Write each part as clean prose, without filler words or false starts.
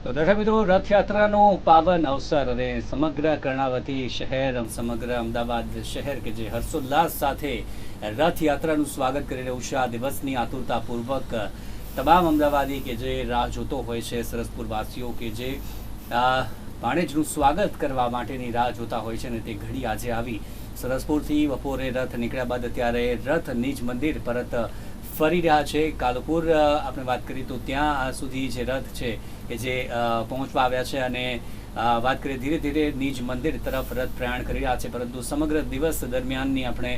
તો દર્શક મિત્રો, રથયાત્રાનો પાવન અવસર અને સમગ્ર કર્ણાવતી શહેર, સમગ્ર અમદાવાદ શહેર કે જે હર્ષોલ્લાસ સાથે રથયાત્રાનું સ્વાગત કરી રહ્યું છે. આ દિવસની આતુરતાપૂર્વક તમામ અમદાવાદી કે જે રાહ જોતો હોય છે, સરસપુર વાસીઓ કે જે ભાણેજનું સ્વાગત કરવા માટેની રાહ જોતા હોય છે, ને તે ઘડી આજે આવી. સરસપુરથી બપોરે રથ નીકળ્યા બાદ અત્યારે રથ નિજ મંદિર પરત ફરી રહ્યા છે. કાલુપુર આપણે વાત કરીએ તો ત્યાં સુધી જે રથ છે કે જે પહોંચવા આવ્યા છે અને વાત કરીએ ધીરે ધીરે નિજ મંદિર તરફ રથ પ્રયાણ કરી રહ્યા છે. પરંતુ સમગ્ર દિવસ દરમિયાનની આપણે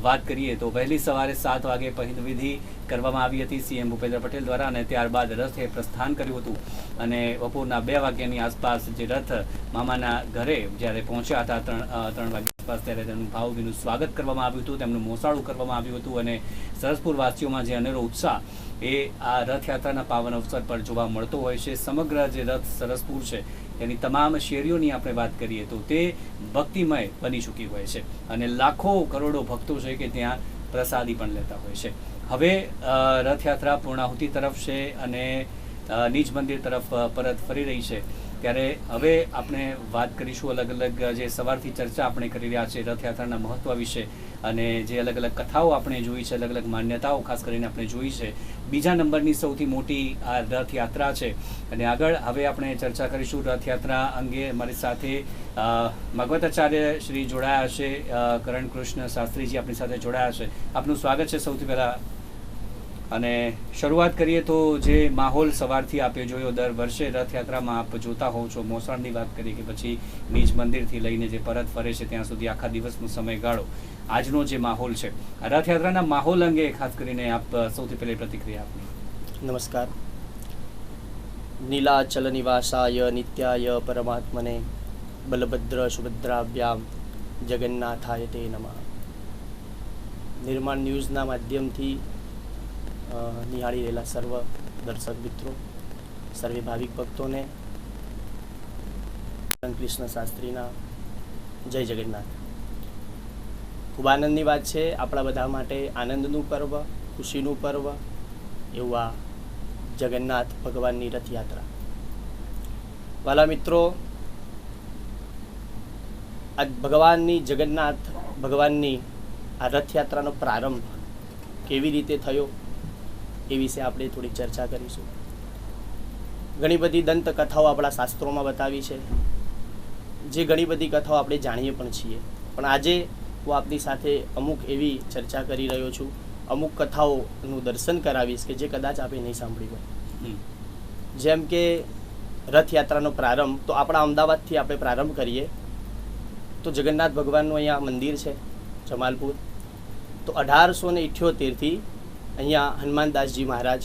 વાત કરીએ તો વહેલી સવારે 7 વાગે પહિંદ વિધિ કરવામાં આવી હતી સીએમ ભૂપેન્દ્ર પટેલ દ્વારા, અને ત્યારબાદ રથે પ્રસ્થાન કર્યું હતું. અને બપોરના 2 વાગ્યાની આસપાસ જે રથ મામાના ઘરે જ્યારે પહોંચ્યા હતા 3 વાગ્યા આસપાસ, ત્યારે તેમનું ભાવભીનું સ્વાગત કરવામાં આવ્યું હતું, તેમનું મોસાળું કરવામાં આવ્યું હતું. અને સરસપુર વાસીઓમાં જે અનેરો ઉત્સાહ એ આ રથયાત્રાના પાવન અવસર પર જોવા મળતો હોય છે. સમગ્ર જે રથ સરસપુર છે એની તમામ શેરીઓની આપણે વાત કરીએ તો તે ભક્તિમય બની ચૂકી હોય છે અને લાખો કરોડો ભક્તો છે કે ત્યાં પ્રસાદી પણ લેતા હોય છે. હવે રથયાત્રા પૂર્ણાહુતિ તરફ છે અને નિજ મંદિર તરફ પરત ફરી રહી છે. ત્યારે હવે આપણે વાત કરીશું અલગ અલગ જે સવારથી ચર્ચા આપણે કરી રહ્યા છીએ રથયાત્રાના મહત્વ વિશે, અને જે અલગ અલગ કથાઓ આપણે જોઈ છે, અલગ અલગ માન્યતાઓ ખાસ કરીને આપણે જોઈ છે. બીજા નંબરની સૌથી મોટી આ રથયાત્રા છે અને આગળ હવે આપણે ચર્ચા કરીશું રથયાત્રા અંગે. અમારી સાથે ભાગવતાચાર્ય શ્રી જોડાયા છે, કરણ કૃષ્ણ શાસ્ત્રીજી આપણી સાથે જોડાયા છે. આપનું સ્વાગત છે સૌથી પહેલાં. અને શરૂઆત કરીએ તો જે માહોલ સવારથી આપે જોયો, દર વર્ષે રથયાત્રામાં આપ જોતા હોવ છો, મોસાળની વાત કરીએ કે પછી નિજ મંદિરથી લઈને જે પરત ફરે છે ત્યાં સુધી આખા દિવસનો સમયગાળો, આજનો જે માહોલ છે રથયાત્રાના માહોલ અંગે ખાસ કરીને આપ સૌથી પહેલી પ્રતિક્રિયા આપની. નમસ્કાર. નીલાચલ નિવાસાય નિત્યાય પરમાત્મને બલભદ્ર સુભદ્રાભ્યામ જગન્નાથાય તે નમઃ. નિર્માણ ન્યૂઝના માધ્યમથી નિહાળી રહેલા સર્વ દર્શક મિત્રો, સર્વે ભાવિક ભક્તોને કૃષ્ણ શાસ્ત્રીના જય જગન્નાથ. ખૂબ આનંદની વાત છે, આપણા બધા માટે આનંદનું પર્વ, ખુશીનું પર્વ એવું આ જગન્નાથ ભગવાનની રથયાત્રા. વાલા મિત્રો, આ ભગવાનની જગન્નાથ ભગવાનની આ રથયાત્રાનો પ્રારંભ કેવી રીતે થયો એ વિશે આપણે થોડી ચર્ચા કરીશું. ઘણી બધી દંતકથાઓ આપણા શાસ્ત્રોમાં બતાવી છે, જે ઘણી બધી કથાઓ આપણે જાણીએ પણ છીએ. પણ આજે હું આપની સાથે અમુક એવી ચર્ચા કરી રહ્યો છું, અમુક કથાઓનું દર્શન કરાવીશ કે જે કદાચ આપણે નહીં સાંભળ્યું હોય. જેમ કે રથયાત્રાનો પ્રારંભ તો આપણા અમદાવાદથી આપણે પ્રારંભ કરીએ તો જગન્નાથ ભગવાનનું અહીંયા મંદિર છે જમાલપુર. તો 1878થી અહીંયા હનુમાનદાસજી મહારાજ,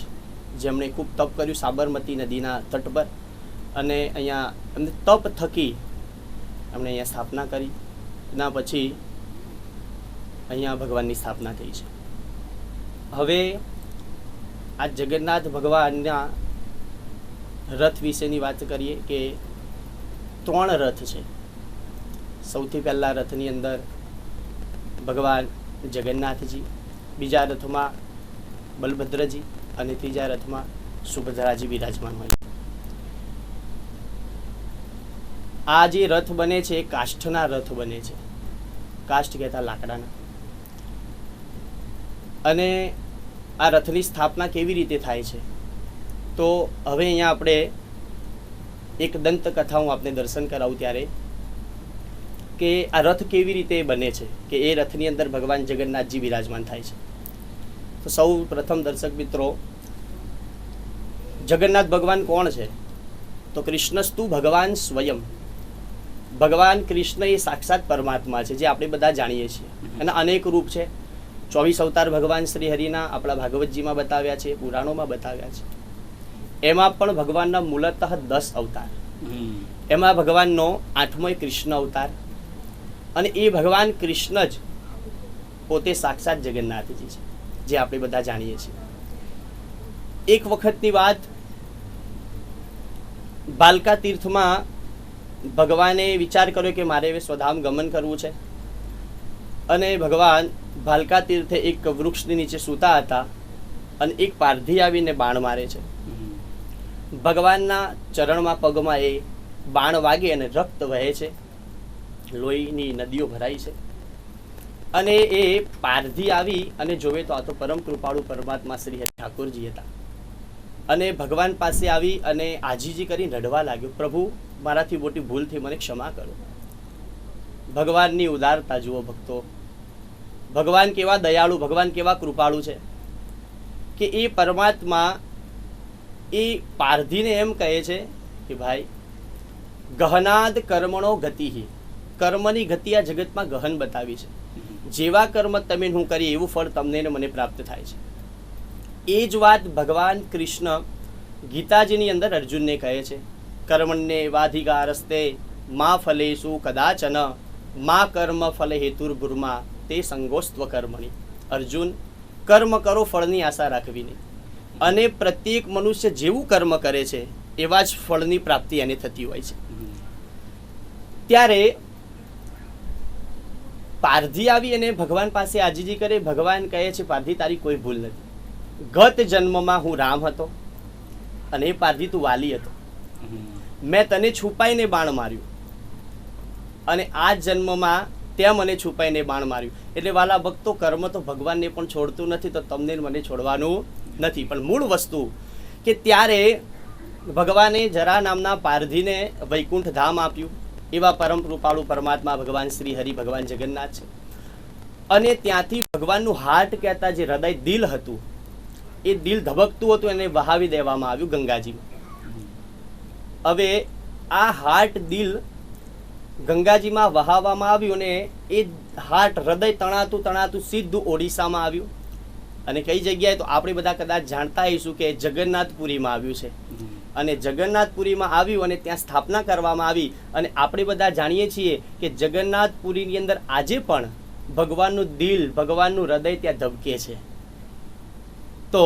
જેમણે ખૂબ તપ કર્યું સાબરમતી નદીના તટ પર, અને અહીંયા એમને તપ થકી એમણે અહીંયા સ્થાપના કરી. એના પછી અહીંયા ભગવાનની સ્થાપના થઈ છે. હવે આ જગન્નાથ ભગવાનના રથ વિશેની વાત કરીએ કે 3 રથ છે. સૌથી પહેલા રથની અંદર ભગવાન જગન્નાથજી, બીજા રથમાં બલભદ્રજી અને ત્રીજા રથમાં સુભદ્રાજી બિરાજમાન હોય. આ જે રથ બને છે એ કાષ્ઠના રથ બને છે, કાષ્ઠ કહેતા લાકડાના. અને આ રથની સ્થાપના કેવી રીતે થાય છે તો હવે અહીંયા આપણે એક દંતકથા હું આપને દર્શન કરાવું ત્યારે કે આ રથ કેવી રીતે બને છે, કે એ રથની અંદર ભગવાન જગન્નાથજી બિરાજમાન થાય છે. તો સૌ પ્રથમ દર્શક મિત્રો, જગન્નાથ ભગવાન કોણ છે તો કૃષ્ણસ્તુ ભગવાન સ્વયં. ભગવાન કૃષ્ણ એ સાક્ષાત પરમાત્મા છે, જે આપણે બધા જાણીએ છીએ. એના અનેક રૂપ છે. 24 અવતાર ભગવાન શ્રી હરિના આપણા ભાગવતજીમાં બતાવ્યા છે, પુરાણોમાં બતાવ્યા છે. એમાં પણ ભગવાનના મૂળતઃ 10 અવતાર. એમાં ભગવાનનો 8મો કૃષ્ણ અવતાર, અને એ ભગવાન કૃષ્ણ જ પોતે સાક્ષાત જગન્નાથજી છે, જે આપણે બધા જાણીએ છીએ. એક વખતની વાત, બાલકા તીર્થમાં ભગવાને વિચાર કર્યો કે મારે સ્વધામ ગમન કરવું છે, અને ભગવાન ભાલકા તીર્થે એક વૃક્ષની નીચે સૂતા હતા અને એક પારધી આવીને બાણ મારે છે. ભગવાનના ચરણમાં પગમાં એ બાણ વાગે અને રક્ત વહે છે, લોહીની નદીઓ ભરાઈ છે. અને એ પારધી આવી અને જોવે તો આ તો પરમ કૃપાળુ પરમાત્મા શ્રી હરિ ઠાકોરજી હતા. અને ભગવાન પાસે આવી અને આજીજી કરી રડવા લાગ્યો, પ્રભુ મારાથી મોટી ભૂલ થઈ, મને ક્ષમા કરો. ભગવાનની ઉદારતા જુઓ ભક્તો, ભગવાન કેવા દયાળુ, ભગવાન કેવા કૃપાળુ છે કે એ પરમાત્મા એ પારધીને એમ કહે છે કે ભાઈ ગહનાદ કર્મણો ગતિ, કર્મની ગતિ આ જગતમાં ગહન બતાવી છે. જેવા કર્મ તમે હું કરી એવું ફળ તમને ને મને પ્રાપ્ત થાય છે. એ જ વાત ભગવાન કૃષ્ણ ગીતાજીની અંદર અર્જુનને કહે છે, કર્મણ્ય વાધિકારસ્તે મા ફલેષુ કદાચન મા કર્મ ફલ હેતુર્ભુર્મા તે સંગોસ્ત્વ કર્મણી. અર્જુન, કર્મ કરો, ફળની આશા રાખવી નહીં. અને પ્રત્યેક મનુષ્ય જેવું કર્મ કરે છે એવા જ ફળની પ્રાપ્તિ એને થતી હોય છે. ત્યારે પારધી આવી અને ભગવાન પાસે આજીજી કરે. ભગવાન કહે છે, પારધી તારી કોઈ ભૂલ નથી. ગત જન્મમાં હું રામ હતો અને એ પારધી તું વાલી હતો. મેં તને છુપાઈને બાણ માર્યું અને આ જન્મમાં ત્યાં મને છુપાઈને બાણ માર્યું. એટલે વાલા ભક્તો, કર્મ તો ભગવાનને પણ છોડતું નથી, તો તમને મને છોડવાનું નથી. પણ મૂળ વસ્તુ કે ત્યારે ભગવાને જરા નામના પારધીને વૈકુંઠ ધામ આપ્યું. એવા પરમ કૃપાળુ પરમાત્મા ભગવાન શ્રી હરિ, ભગવાન જગન્નાથ છે. અને ત્યાંથી ભગવાનનું હાર્ટ કહેતા જે હૃદય દિલ હતું, એ દિલ ધબકતું હતું, એને વહાવી દેવામાં આવ્યું ગંગાજીમાં. હવે આ હાર્ટ દિલ ગંગાજીમાં વહાવવામાં આવ્યું અને એ હાર્ટ હૃદય તણાતું તણાતું સીધું ઓડિશામાં આવ્યું. અને કઈ જગ્યાએ તો આપણે બધા કદાચ જાણતા હઈશું કે જગન્નાથપુરીમાં આવ્યું છે. અને જગન્નાથપુરીમાં આવ્યું અને ત્યાં સ્થાપના કરવામાં આવી. અને આપણે બધા જાણીએ છીએ કે જગન્નાથપુરીની અંદર આજે પણ ભગવાનનું દિલ, ભગવાનનું હૃદય ત્યાં ધબકે છે. તો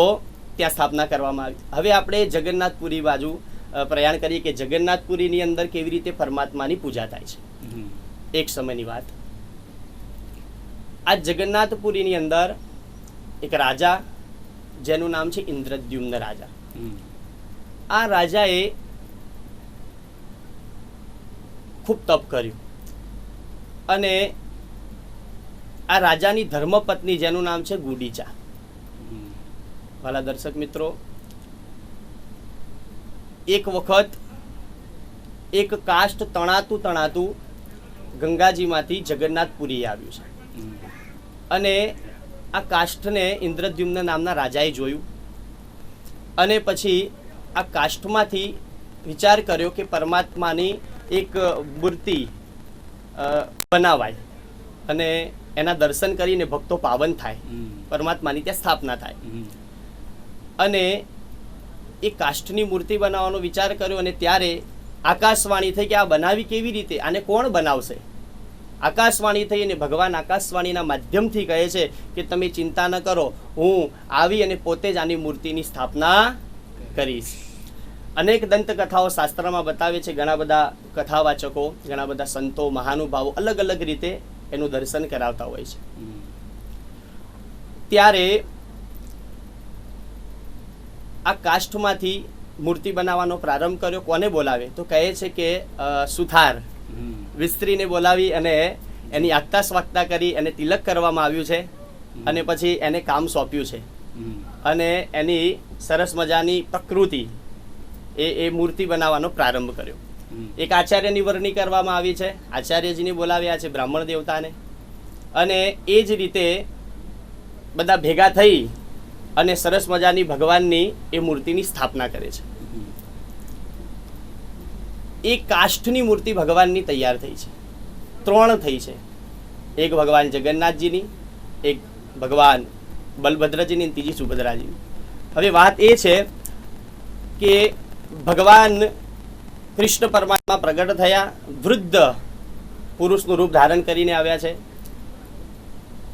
ત્યાં સ્થાપના કરવામાં આવી. હવે આપણે જગન્નાથપુરી બાજુ પ્રયાણ કરીએ કે જગન્નાથપુરીની અંદર કેવી રીતે પરમાત્માની પૂજા થાય છે. એક સમયની વાત, આ જગન્નાથપુરીની અંદર એક રાજા જેનું નામ છે ઇન્દ્રદ્યુમ્ન રાજા. આ રાજાએ ખૂબ તપ કર્યું અને આ રાજાની ધર્મપત્ની જેનું નામ છે ગુડીચા. વાલા દર્શક મિત્રો, એક વખત એક કાષ્ઠ તણાતું તણાતું ગંગાજીમાંથી જગન્નાથપુરી આવ્યું છે. અને આ કાષ્ઠને ઇન્દ્રદ્યુમ્ન નામના રાજાએ જોયું અને પછી આ કાષ્ઠમાંથી વિચાર કર્યો કે પરમાત્માની એક મૂર્તિ બનાવાય અને એના દર્શન કરીને ભક્તો પાવન થાય, પરમાત્માની ત્યાં સ્થાપના થાય. અને એ કાષ્ઠની મૂર્તિ બનાવવાનો વિચાર કર્યો અને ત્યારે આકાશવાણી થઈ કે આ બનાવી કેવી રીતે, આને કોણ બનાવશે. આકાશવાણી થઈ અને ભગવાન આકાશવાણીના માધ્યમથી કહે છે કે તમે ચિંતા ન કરો, હું આવી અને પોતે જ આની મૂર્તિની સ્થાપના કરીશ. અનેક દંતકથાઓ શાસ્ત્રમાં બતાવે છે. ઘણા બધા કથાવાચકો, ઘણા બધા સંતો, મહાનુભાવો અલગ અલગ રીતે એનું દર્શન કરાવતા હોય છે. ત્યારે આ કાષ્ઠમાંથી મૂર્તિ બનાવવાનો પ્રારંભ કર્યો. કોને બોલાવે તો કહે છે કે સુથાર વિસ્ત્રીને બોલાવી અને એની આગતા સ્વાગતા કરી અને તિલક કરવામાં આવ્યું છે. અને પછી એને કામ સોંપ્યું છે અને એની સરસ મજાની પ્રકૃતિ એ મૂર્તિ બનાવવાનો પ્રારંભ કર્યો. એક આચાર્યની વરણી કરવામાં આવી છે. આચાર્યજીને બોલાવ્યા છે, બ્રાહ્મણ દેવતાને. અને એ જ રીતે બધા ભેગા થઈ અને સરસ મજાની ભગવાનની એ મૂર્તિની સ્થાપના કરે છે. એ કાષ્ઠની મૂર્તિ ભગવાનની તૈયાર થઈ છે. 3 થઈ છે. એક ભગવાન જગન્નાથજીની, એક ભગવાન બલભદ્રજીની અને ત્રીજી સુભદ્રાજીની. હવે વાત એ છે કે ભગવાન કૃષ્ણ પરમાત્મા પ્રગટ થયા, વૃદ્ધ પુરુષનું રૂપ ધારણ કરીને આવ્યા છે.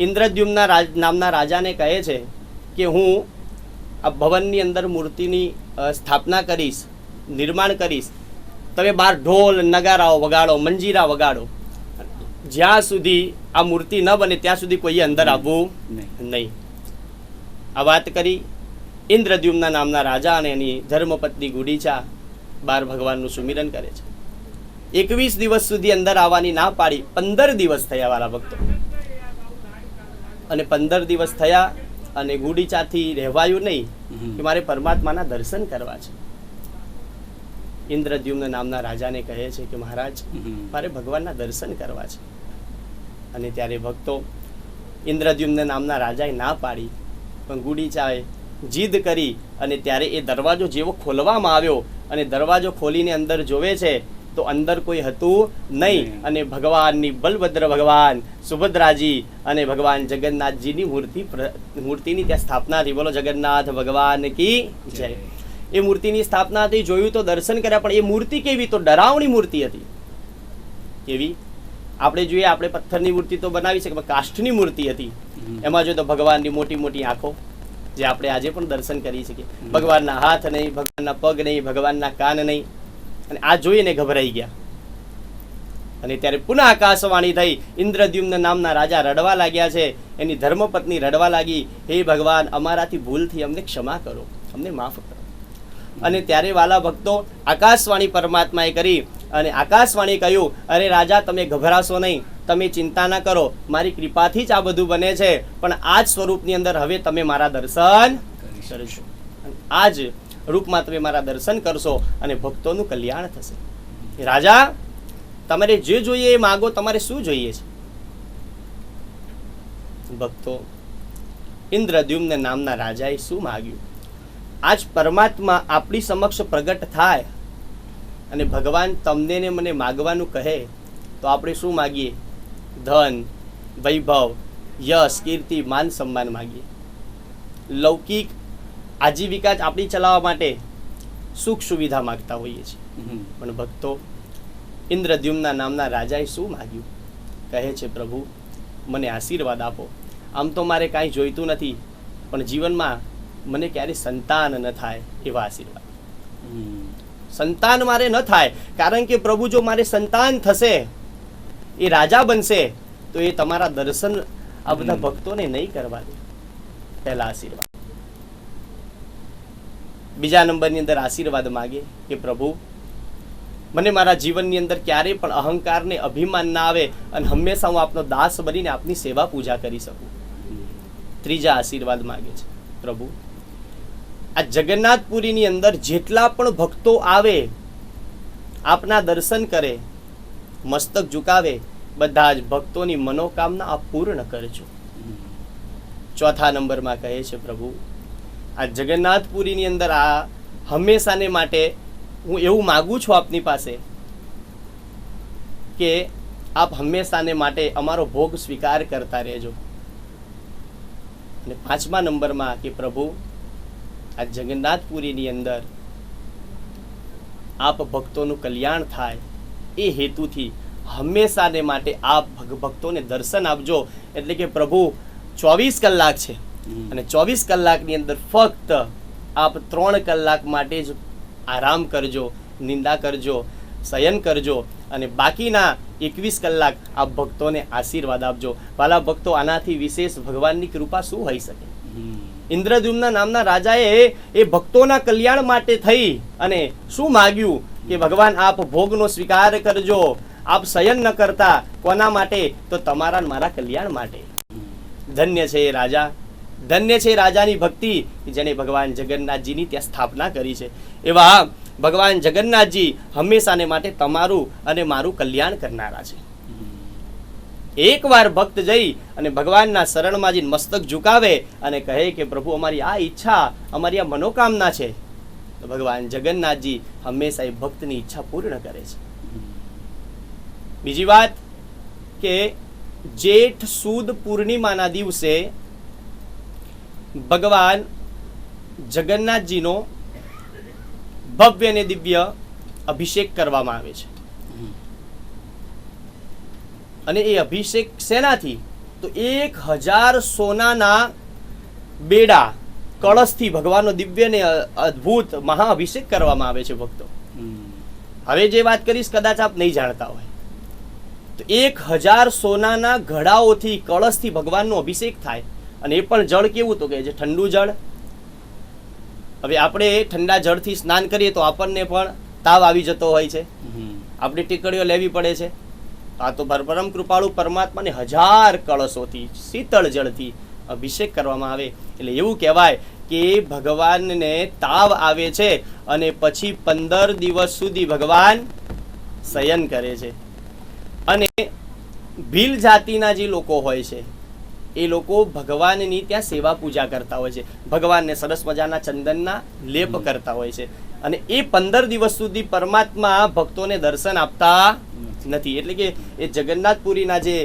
ઇન્દ્રદ્યુમ્ન નામના રાજાને કહે છે કે હું આ ભવનની અંદર મૂર્તિની સ્થાપના કરીશ, નિર્માણ કરીશ. તમે બહાર ઢોલ નગારાઓ વગાડો, મંજીરા વગાડો. જ્યાં સુધી આ મૂર્તિ ન બને ત્યાં સુધી કોઈએ અંદર આવવું નહીં. આ વાત કરી ઇન્દ્રદ્યુમ્ન નામના રાજા અને એની ધર્મપત્ની ગુડીચા બાર ભગવાનનું સુમિરન કરે છે. 21 દિવસ સુધી અંદર આવવાની ના પાડી. 15 દિવસ થયા વાલા ભક્તો, અને 15 દિવસ થયા અને ગુડીચાથી રહેવાયું નહીં કે મારે પરમાત્માના દર્શન કરવા છે. ઇન્દ્રદ્યુમ્ન નામના રાજાને કહે છે કે મહારાજ, મારે ભગવાનના દર્શન કરવા છે. અને ત્યારે ભક્તો, ઇન્દ્રદ્યુમ્ન નામના રાજાએ ના પાડી, પણ ગુડીચાએ જીદ કરી અને ત્યારે એ દરવાજો જેવો ખોલવામાં આવ્યો અને દરવાજો ખોલીને અંદર જોવે છે તો અંદર કોઈ હતું નહીં. અને ભગવાનની બલભદ્ર ભગવાન, સુભદ્રાજી અને ભગવાન જગન્નાથજીની મૂર્તિની ત્યાં સ્થાપના હતી. બોલો જગન્નાથ ભગવાન કી જય. એ મૂર્તિની સ્થાપના હતી. જોયું તો દર્શન કર્યા, પણ એ મૂર્તિ કેવી? તો ડરાવણી મૂર્તિ હતી. કેવી? આપણે જોઈએ, આપણે પથ્થરની મૂર્તિ તો બનાવી શકીએ, પણ કાષ્ઠની મૂર્તિ હતી. એમાં જોઈએ તો ભગવાનની મોટી મોટી આંખો, જે આપણે આજે પણ દર્શન કરી શકીએ. ભગવાનના હાથ નહીં, ભગવાનના પગ નહીં, ભગવાનના કાન નહીં. અને આ જોઈને ગભરાઈ ગયા. અને ત્યારે પુનઃ આકાશવાણી થઈ. ઇન્દ્રદ્યુમ્ન નામના રાજા રડવા લાગ્યા છે. એની ધર્મપત્ની રડવા લાગી, હે ભગવાન, અમારાથી ભૂલ થઈ, અમને ક્ષમા કરો, અમને માફ કરો. અને ત્યારે વાલા ભક્તો, આકાશવાણી પરમાત્માએ કરી અને આકાશવાણી કહ્યું, અરે રાજા, તમે ગભરાશો નહીં, તમે ચિંતા ના કરો, મારી કૃપાથી જ આ બધું બને છે. પણ આ જ સ્વરૂપની અંદર હવે તમે મારા દર્શન કરશો. આ જ રૂપમાં તમે મારા દર્શન કરશો અને ભક્તોનું કલ્યાણ થશે. રાજા, તમારે જે જોઈએ એ માગો. તમારે શું જોઈએ છે? ભક્તો, ઇન્દ્રદ્યુમ્ન નામના રાજાએ શું માગ્યું? આજ પરમાત્મા આપણી સમક્ષ પ્રગટ થાય અને ભગવાન તમને ને મને માગવાનું કહે તો આપણે શું માગીએ? ધન, વૈભવ, યશ, કીર્તિ, માન, સન્માન માગીએ. લૌકિક આજીવિકા આપણી ચલાવવા માટે સુખ સુવિધા માગતા હોઈએ છીએ. પણ ભક્તો, ઇન્દ્રદ્યુમ્ન નામના રાજાએ શું માગ્યું? કહે છે, પ્રભુ, મને આશીર્વાદ આપો. આમ તો મારે કાંઈ જોઈતું નથી, પણ જીવનમાં મને ક્યારે સંતાન ન થાય એવા આશીર્વાદ. સંતાન મારે ન થાય, કારણ કે પ્રભુ, જો મારે સંતાન થશે, એ રાજા બનશે, તો એ તમારા દર્શન આ બધા ભક્તોને નહીં કરવા દે. પહેલા આશીર્વાદ. બીજા નંબરની અંદર આશીર્વાદ માગે કે પ્રભુ, મને મારા જીવનની અંદર ક્યારેય પણ અહંકાર ને અભિમાન ના આવે અને હંમેશા હું આપનો દાસ બનીને આપની સેવા પૂજા કરી શકું. ત્રીજા આશીર્વાદ માગે છે, પ્રભુ, આ જગન્નાથપુરીની અંદર જેટલા પણ ભક્તો આવે, આપના દર્શન કરે, મસ્તક ઝુકાવે, બધા જ ભક્તોની મનોકામના આપ પૂર્ણ કરજો. ચોથા નંબરમાં કહે છે, પ્રભુ, આ જગન્નાથપુરીની અંદર આ હંમેશાને માટે હું એવું માગું છું આપની પાસે કે આપ હંમેશાને માટે અમારો ભોગ સ્વીકાર કરતા રહેજો. અને પાંચમા નંબરમાં કે પ્રભુ, આ જગન્નાથપુરીની અંદર આપ ભક્તોનું કલ્યાણ થાય એ હેતુથી હંમેશાને માટે આપ ભક્તોને દર્શન આપજો. એટલે કે પ્રભુ, 24 કલાક છે અને 24 કલાકની અંદર ફક્ત આપ 3 કલાક માટે જ આરામ કરજો, નિંદા કરજો, શયન કરજો અને બાકીના 21 કલાક આપ ભક્તોને આશીર્વાદ આપજો. વાલા ભક્તો, આનાથી વિશેષ ભગવાનની કૃપા શું હોઈ શકે? ઇન્દ્રદ્યુમ્ન નામના રાજાએ એ ભક્તોના કલ્યાણ માટે થઈ અને શું માગ્યું કે ભગવાન, આપ ભોગનો સ્વીકાર કરજો. આપ શયન ન કરતા. કોના માટે? તો તમારા મારા કલ્યાણ માટે. ધન્ય છે એ રાજા, ધન્ય છે રાજાની ભક્તિ જેને ભગવાન જગન્નાથજીની ત્યાં સ્થાપના કરી છે. એવા ભગવાન જગન્નાથજી હંમેશાને માટે તમારું અને મારું કલ્યાણ કરનારા છે. એકવાર ભક્ત જઈ અને ભગવાનના શરણમાં જઈને મસ્તક ઝુકાવે અને કહે કે પ્રભુ, અમારી આ ઈચ્છા, અમારી આ મનોકામના છે, તો ભગવાન જગન્નાથજી હંમેશા એ ભક્તની ઈચ્છા પૂર્ણ કરે છે. બીજી વાત કે જેઠ સુદ પૂર્ણિમાના દિવસે ભગવાન જગન્નાથજીનો ભવ્ય અને દિવ્ય અભિષેક કરવામાં આવે છે. અને એ અભિષેક શેનાથી? તો 1000 સોનાના બેડા કળશથી ભગવાનનો દિવ્ય ને અદ્ભુત મહાઅભિષેક કરવામાં આવે છે. ભક્તો, હવે જે વાત કરીશ કદાચ આપ નહીં જાણતા હોય, તો 1000 સોનાના ઘડાઓથી, કળશથી ભગવાનનો અભિષેક થાય. અને એ પણ જળ કેવું? તો કે જે ઠંડુ જળ, હવે આપણે ઠંડા જળથી સ્નાન કરીએ તો આપણને પણ તાવ આવી જતો હોય છે, આપણે ટીકડીઓ લેવી પડે છે. આ તો પરમ કૃપાળુ પરમાત્માને 1000 કળશોથી શીતળ જળથી અભિષેક કરવામાં આવે. એટલે એવું કહેવાય કે ભગવાનને તાવ આવે છે અને પછી 15 દિવસ સુધી ભગવાન શયન કરે છે. અને ભીલ જાતિના જે લોકો હોય છે એ લોકો ભગવાનની ત્યાં સેવા પૂજા કરતા હોય છે, ભગવાનને સરસ મજાના ચંદનના લેપ કરતા હોય છે. અને એ 15 દિવસ સુધી પરમાત્મા ભક્તોને દર્શન આપતા નથી. એટલે કે એ જગન્નાથપુરીના જે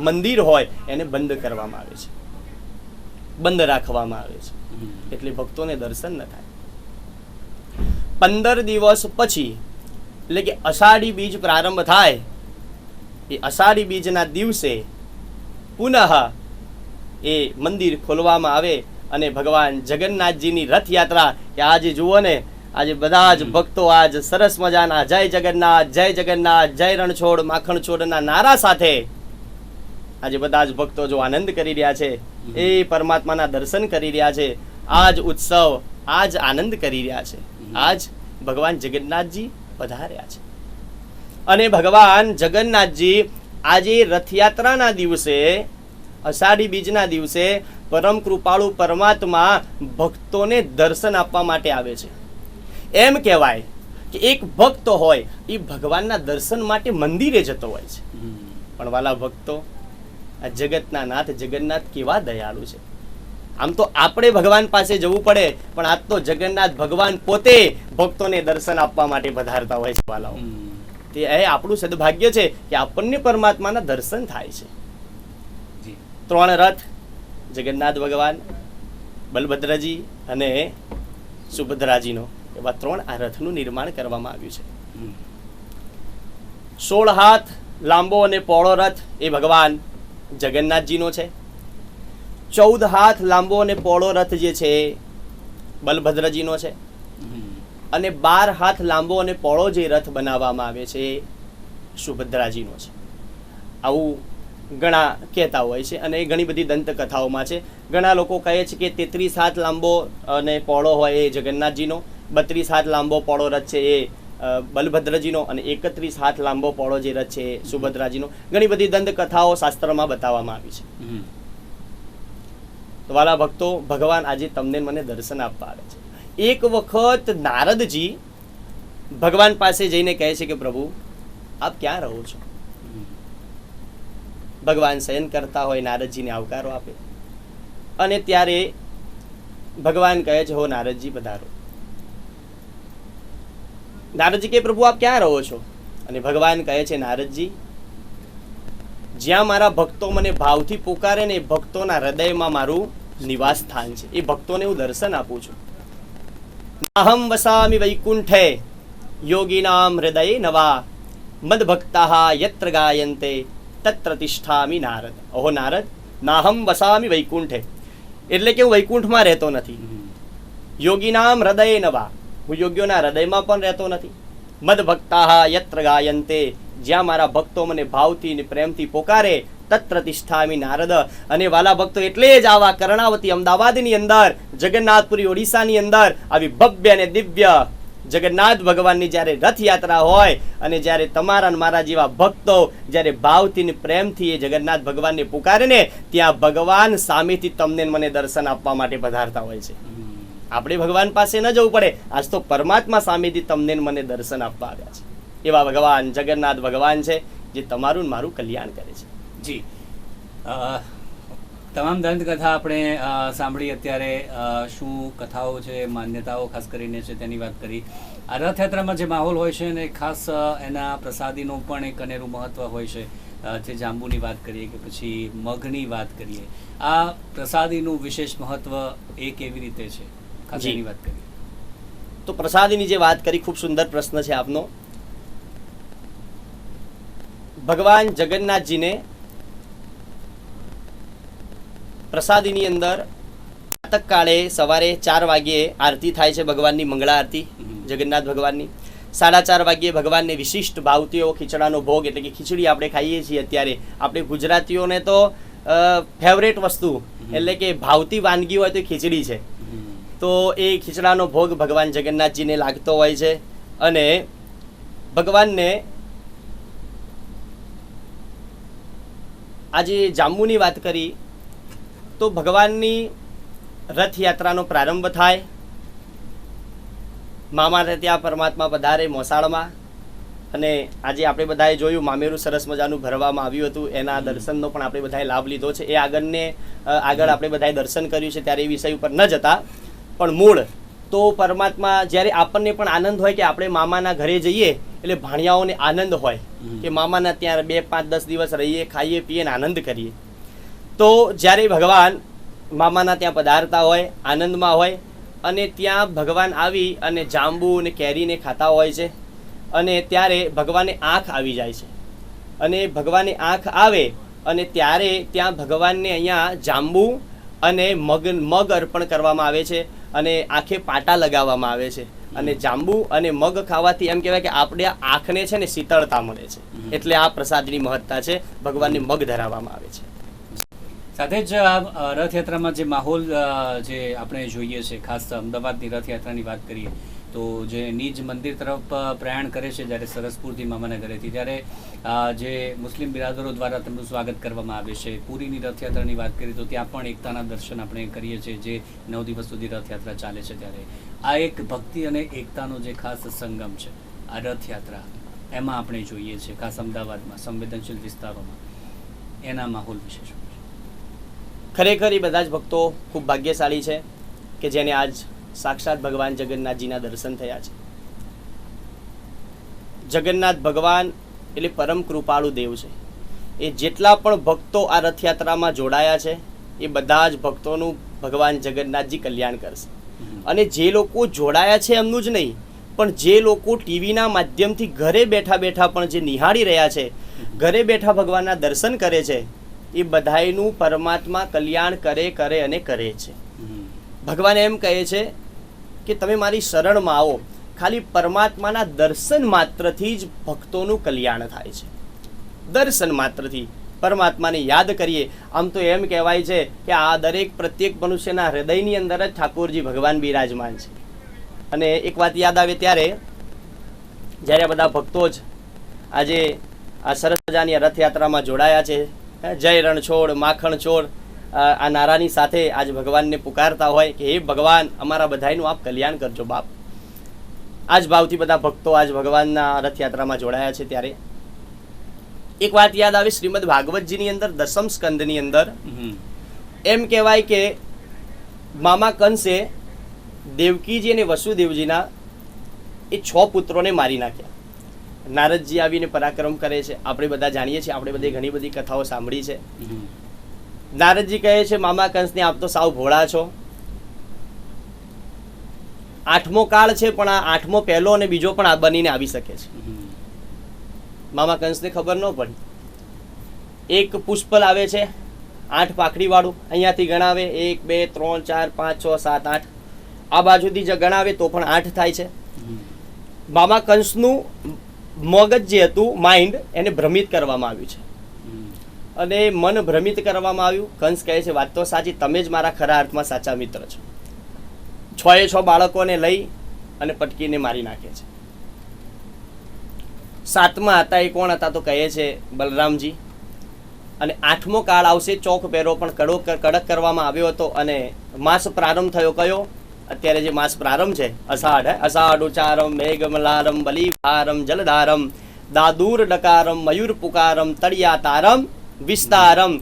મંદિર હોય એને બંધ કરવામાં આવે છે, બંધ રાખવામાં આવે છે, એટલે ભક્તોને દર્શન ન થાય. 15 દિવસ પછી એટલે કે અષાઢી બીજ પ્રારંભ થાય, એ અષાઢી બીજના દિવસે પુનઃ એ મંદિર ખોલવામાં આવે અને ભગવાન જગન્નાથજીની રથયાત્રા, કે આજે જુઓ ને, આજે બધા જ ભક્તો આજ સરસ મજાના જય જગન્નાથ જય જગન્નાથ જય રણછોડ માખણ છોડના નારા સાથે આજે બધા જ ભક્તો જો આનંદ કરી રહ્યા છે, એ પરમાત્માના દર્શન કરી રહ્યા છે, આજ ઉત્સવ, આજ આનંદ કરી રહ્યા છે. આજ ભગવાન જગન્નાથજી પધાર્યા છે. અને ભગવાન જગન્નાથજી આજે રથયાત્રાના દિવસે, અષાઢી બીજના દિવસે પરમ કૃપાળુ પરમાત્મા ભક્તોને દર્શન આપવા માટે આવે છે. એમ કહેવાય કે એક ભક્ત હોય એ ભગવાનના દર્શન માટે મંદિરે જતો હોય છે. પણ વાલા ભક્તો, આ જગતના નાથ જગન્નાથ કેવા દયાળુ છે. આમ તો આપણે ભગવાન પાસે જવું પડે, પણ આજ તો જગન્નાથ ભગવાન પોતે ભક્તોને દર્શન આપવા માટે પધારતા હોય છે. વાલાઓ, તે આપણું સદભાગ્ય છે કે આપણને પરમાત્માના દર્શન થાય છે. 3 રથ, જગન્નાથ ભગવાન, બલભદ્રજી અને સુભદ્રાજીનો, એવા 3 આ રથનું નિર્માણ કરવામાં આવ્યું છે. 16 હાથ લાંબો અને પહોળો રથ એ ભગવાન જગન્નાથજીનો છે. 14 હાથ લાંબો અને પહોળો રથ જે છે બલભદ્રજીનો છે. અને 12 હાથ લાંબો અને પહોળો જે રથ બનાવવામાં આવે છે સુભદ્રાજીનો છે. આવું ઘણા કહેતા હોય છે અને ઘણી બધી દંતકથાઓમાં છે. ઘણા લોકો કહે છે કે 33 હાથ લાંબો અને પહોળો હોય એ જગન્નાથજીનો, 32 હાથ લાંબો પહોળો રથ છે એ બલભદ્રજીનો, અને 31 હાથ લાંબો પહોળો જે રથ છે એ સુભદ્રાજીનો. ઘણી બધી દંતકથાઓ શાસ્ત્રમાં બતાવવામાં આવી છે. તો વાલા ભક્તો, ભગવાન આજે તમને મને દર્શન આપવા આવે છે. એક વખત નારદજી ભગવાન પાસે જઈને કહે છે કે પ્રભુ, આપ ક્યાં રહો છો? ભગવાન શયન કરતા હોય, નારદજીને આવકારો આપે. અને ત્યારે ભગવાન કહે છે, હો નારદજી પધારો. નારદજી કે પ્રભુ આપ ક્યાં રહો છો? અને ભગવાન કહે છે, નારદજી, જ્યાં મારા ભક્તો મને ભાવથી પુકારે ને, એ ભક્તોના હૃદયમાં મારું નિવાસ સ્થાન છે. એ ભક્તોને હું દર્શન આપું છું. નાહમ વસામિ વૈકુંઠે યોગીનામ હૃદયે નવા મદ ભક્તાઃ યત્ર ગાયન્તે તત્ર તિષ્ઠામિ નારદ. ઓહો નારદ, નાહમ વસામિ વૈકુંઠે, એટલે કે હું વૈકુંઠમાં રહેતો નથી. યોગીનામ હૃદયે નવા, હું યોગ્યોના હૃદયમાં પણ રહેતો નથી. મદ ભક્તાઃ યત્ર ગાયન્તે, જ્યાં મારા ભક્તો મને ભાવથી અને પ્રેમથી પોકારે, તત્ર તિષ્ઠામિ નારદ. અને વાલા ભક્તો, એટલે જ આવા કર્ણાવતી અમદાવાદની અંદર, જગન્નાથપુરી ઓડિશાની અંદર આવી ભવ્ય અને દિવ્ય જગન્નાથ ભગવાનની જ્યારે રથયાત્રા હોય અને જ્યારે તમારા અને મારા જેવા ભક્તો જ્યારે ભાવથી ને પ્રેમથી એ જગન્નાથ ભગવાનને પુકારે ને, ત્યાં ભગવાન સામેથી તમને મને દર્શન આપવા માટે પધારતા હોય છે. આપણે ભગવાન પાસે ન જવું પડે, આજ તો પરમાત્મા સામેથી તમને મને દર્શન આપવા આવ્યા છે. એવા ભગવાન જગન્નાથ ભગવાન છે જે તમારું ને મારું કલ્યાણ કરે છે. જી, તમામ દંતકથા આપણે સાંભળી. અત્યારે શું કથાઓ છે, માન્યતાઓ ખાસ કરીને છે તેની વાત કરી. આ રથયાત્રામાં જે માહોલ હોય છે ને, ખાસ એના પ્રસાદીનું પણ એક અનેરું મહત્વ હોય છે. જે જાંબુની વાત કરીએ કે પછી મગની વાત કરીએ, આ પ્રસાદીનું વિશેષ મહત્વ એ કેવી રીતે છે, ખાસ એની વાત કરીએ તો. પ્રસાદીની જે વાત કરી, ખૂબ સુંદર પ્રશ્ન છે આપનો. ભગવાન જગન્નાથજીને પ્રસાદીની અંદર પ્રાતઃકાળે સવારે 4 વાગ્યે આરતી થાય છે, ભગવાનની મંગળા આરતી જગન્નાથ ભગવાનની. 4:30 વાગ્યે ભગવાનને વિશિષ્ટ ભાવતીઓ ખીચડાનો ભોગ, એટલે કે ખીચડી આપણે ખાઈએ છીએ અત્યારે. આપણે ગુજરાતીઓને તો ફેવરેટ વસ્તુ એટલે કે ભાવતી વાનગી હોય તો ખીચડી છે. તો એ ખીચડાનો ભોગ ભગવાન જગન્નાથજીને લાગતો હોય છે અને ભગવાનને આજે જાંબુની વાત કરી તો ભગવાનની રથયાત્રાનો પ્રારંભ થાય. મામાને ત્યાં પરમાત્મા પધારે મોસાળમાં અને આજે આપણે બધાએ જોયું મામેરું સરસ મજાનું ભરવામાં આવ્યું હતું. એના દર્શનનો પણ આપણે બધાએ લાભ લીધો છે. એ આગળ આપણે બધાએ દર્શન કર્યું છે ત્યારે એ વિષય ઉપર ન જતા, પણ મૂળ તો પરમાત્મા જ્યારે આપણને પણ આનંદ હોય કે આપણે મામાના ઘરે જઈએ એટલે ભાણિયાઓને આનંદ હોય કે મામાના ત્યાં 2, 5, 10 દિવસ રહીએ, ખાઈએ, પીએ ને આનંદ કરીએ. તો જ્યારે ભગવાન મામાના ત્યાં પધારતા હોય, આનંદમાં હોય અને ત્યાં ભગવાન આવી અને જાંબુ અને કેરીને ખાતા હોય છે અને ત્યારે ભગવાનને આંખ આવી જાય છે અને ભગવાનને આંખ આવે અને ત્યારે ત્યાં ભગવાનને અહીંયા જાંબુ અને મગ અર્પણ કરવામાં આવે છે અને આંખે પાટા લગાવવામાં આવે છે. અને જાંબુ અને મગ ખાવાથી એમ કહેવાય કે આપણે આંખને છે ને શીતળતા મળે છે. એટલે આ પ્રસાદની મહત્તા છે. ભગવાનને મગ ધરાવવામાં આવે છે. સાથે જ આ રથયાત્રામાં જે માહોલ જે આપણે જોઈએ છે, ખાસ અમદાવાદની રથયાત્રાની વાત કરીએ તો જે નિજ મંદિર તરફ પ્રયાણ કરે છે જ્યારે સરસપુરથી મામાના ઘરેથી, ત્યારે જે મુસ્લિમ બિરાદરો દ્વારા તેમનું સ્વાગત કરવામાં આવે છે. પુરીની રથયાત્રાની વાત કરીએ તો ત્યાં પણ એકતાના દર્શન આપણે કરીએ છીએ, જે 9 દિવસ સુધી રથયાત્રા ચાલે છે. ત્યારે આ એક ભક્તિ અને એકતાનો જે ખાસ સંગમ છે આ રથયાત્રા, એમાં આપણે જોઈએ છીએ ખાસ અમદાવાદમાં સંવેદનશીલ વિસ્તારોમાં, એના માહોલ વિશે શું? ખરેખર એ બધા જ ભક્તો ખૂબ ભાગ્યશાળી છે કે જેને આજ સાક્ષાત ભગવાન જગન્નાથજીના દર્શન થયા છે. જગન્નાથ ભગવાન એટલે પરમ કૃપાળુ દેવ છે. એ જેટલા પણ ભક્તો આ રથયાત્રામાં જોડાયા છે એ બધા જ ભક્તોનું ભગવાન જગન્નાથજી કલ્યાણ કરશે. અને જે લોકો જોડાયા છે એમનું જ નહીં, પણ જે લોકો ટીવીના માધ્યમથી ઘરે બેઠા બેઠા પણ જે નિહાળી રહ્યા છે, ઘરે બેઠા ભગવાનના દર્શન કરે છે, એ બધાયનું પરમાત્મા કલ્યાણ કરે અને કરે છે. ભગવાન એમ કહે છે કે તમે મારી શરણમાં આવો. ખાલી પરમાત્માના દર્શન માત્રથી જ ભક્તોનું કલ્યાણ થાય છે. દર્શન માત્રથી પરમાત્માને યાદ કરીએ. આમ તો એમ કહેવાય છે કે આ દરેક પ્રત્યેક મનુષ્યના હૃદયની અંદર જ ઠાકોરજી ભગવાન બિરાજમાન છે. અને એક વાત યાદ આવે ત્યારે જ્યારે આ બધા ભક્તો જ આજે આ સરસ મજાની રથયાત્રામાં જોડાયા છે, જય રણછોડ માખણ છોડ આ નારાની સાથે આજ ભગવાનને પુકારતા હોય કે હે ભગવાન, અમારા બધાયનું આપ કલ્યાણ કરજો બાપ. આજ ભાવથી બધા ભક્તો આજ ભગવાનના રથયાત્રામાં જોડાયા છે. ત્યારે એક વાત યાદ આવે, શ્રીમદ ભાગવતજીની અંદર 10મ સ્કંદની અંદર એમ કહેવાય કે મામા કંસે દેવકીજી અને વસુદેવજીના એ 6 પુત્રોને મારી નાખ્યા. નારદજી આવીને પરાક્રમ કરે છે. આપણે બધા જાણીએ છીએ, આપણે બધે ઘણી બધી કથાઓ સાંભળી છે. નારદજી કહે છે મામા કંસને આપ તો સાવ ભોળા છો. 8મો કાળ છે, પણ આ 8મો પહેલો અને બીજો પણ આ બનીને આવી શકે છે. મામા કંસને ખબર ન પડી. એક પુષ્પ લાવે છે 8 પાકડી વાળું, અહીંયાથી ગણાવે 1, 2, 3, 4, 5, 6, 7, 8, આ બાજુથી જે ગણાવે તો પણ 8 થાય છે. મામા કંસનું મગજ જે હતું, માઇન્ડ, એને ભ્રમિત કરવામાં આવ્યું છે અને મન ભ્રમિત કરવામાં આવ્યું. કંસ કહે છે વાત તો સાચી, તમે જ મારા ખરા અર્થમાં સાચા મિત્ર છો. 6 બાળકોને લઈ અને પટકીને મારી નાખે છે. 7મા હતા એ કોણ હતા તો કહે છે બલરામજી. અને 8મો કાળ આવશે, ચોક પહેરો પણ કડક કરવામાં આવ્યો હતો અને માસ પ્રારંભ થયો. કયો? અત્યારે જે માસ પ્રારંભ છે અષાઢ ઉચારમ મેઘમલારમ બલિભારમ જલધારમ દાદુર ડકારમ મયુર પુકારમ તળિયા તારમ વિસ્તારમ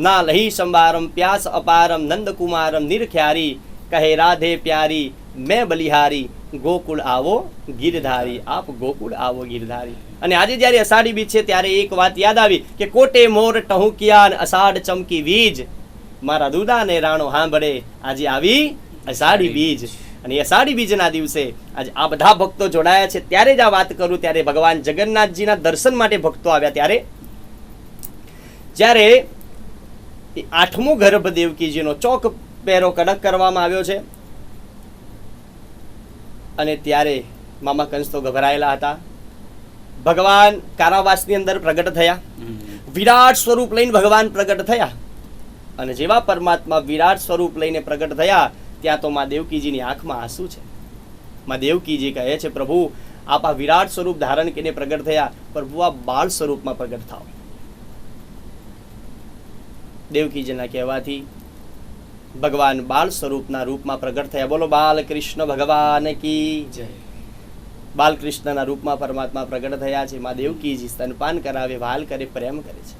ના લહી સંભારમ પ્યાસ અપારમ નંદકુમારમ નિરખ્યારી કહે રાધે પ્યારી મેં બલિહારી ગોકુળ આવો ગીરધારી. આપ ગોકુળ આવો ગીરધારી. અને આજે જ્યારે અષાઢી બીજ છે ત્યારે એક વાત યાદ આવી કે કોટે મોર ટહુકિયાન અષાઢ ચમકી વીજ, મારા દુદા ને રાણો હાંભળે આજે આવી અષાઢી બીજ. અને અષાઢી બીજના દિવસે આજે આ બધા ભક્તો જોડાયા છે. ત્યારે જ આ વાત કરું ત્યારે ભગવાન જગન્નાથજીના દર્શન માટે ભક્તો આવ્યા. ત્યારે જ્યારે 8મો ગર્ભ દેવકીજીનો ચોક પહેરો કડક કરવામાં આવ્યો છે અને ત્યારે મામા કંસ તો ગભરાયેલા હતા. ભગવાન કારાવાસની અંદર પ્રગટ થયા. વિરાટ સ્વરૂપ લઈને ભગવાન પ્રગટ થયા અને જેવા પરમાત્મા વિરાટ સ્વરૂપ લઈને પ્રગટ થયા ત્યાં તો માં દેવકીજીની આંખમાં આંસુ છે. માં દેવકીજી કહે છે, પ્રભુ આપ આ વિરાટ સ્વરૂપ ધારણ કરીને પ્રગટ થયા, પ્રભુ આ બાળ સ્વરૂપમાં પ્રગટ થાઓ. દેવકીજીના કહેવાથી ભગવાન બાળ સ્વરૂપના રૂપમાં પ્રગટ થયા. બોલો બાલકૃષ્ણ ભગવાન કી જય. બાલકૃષ્ણના રૂપમાં પરમાત્મા પ્રગટ થયા છે. માં દેવકીજી સ્તનપાન કરાવે, વાલ કરે, પ્રેમ કરે છે.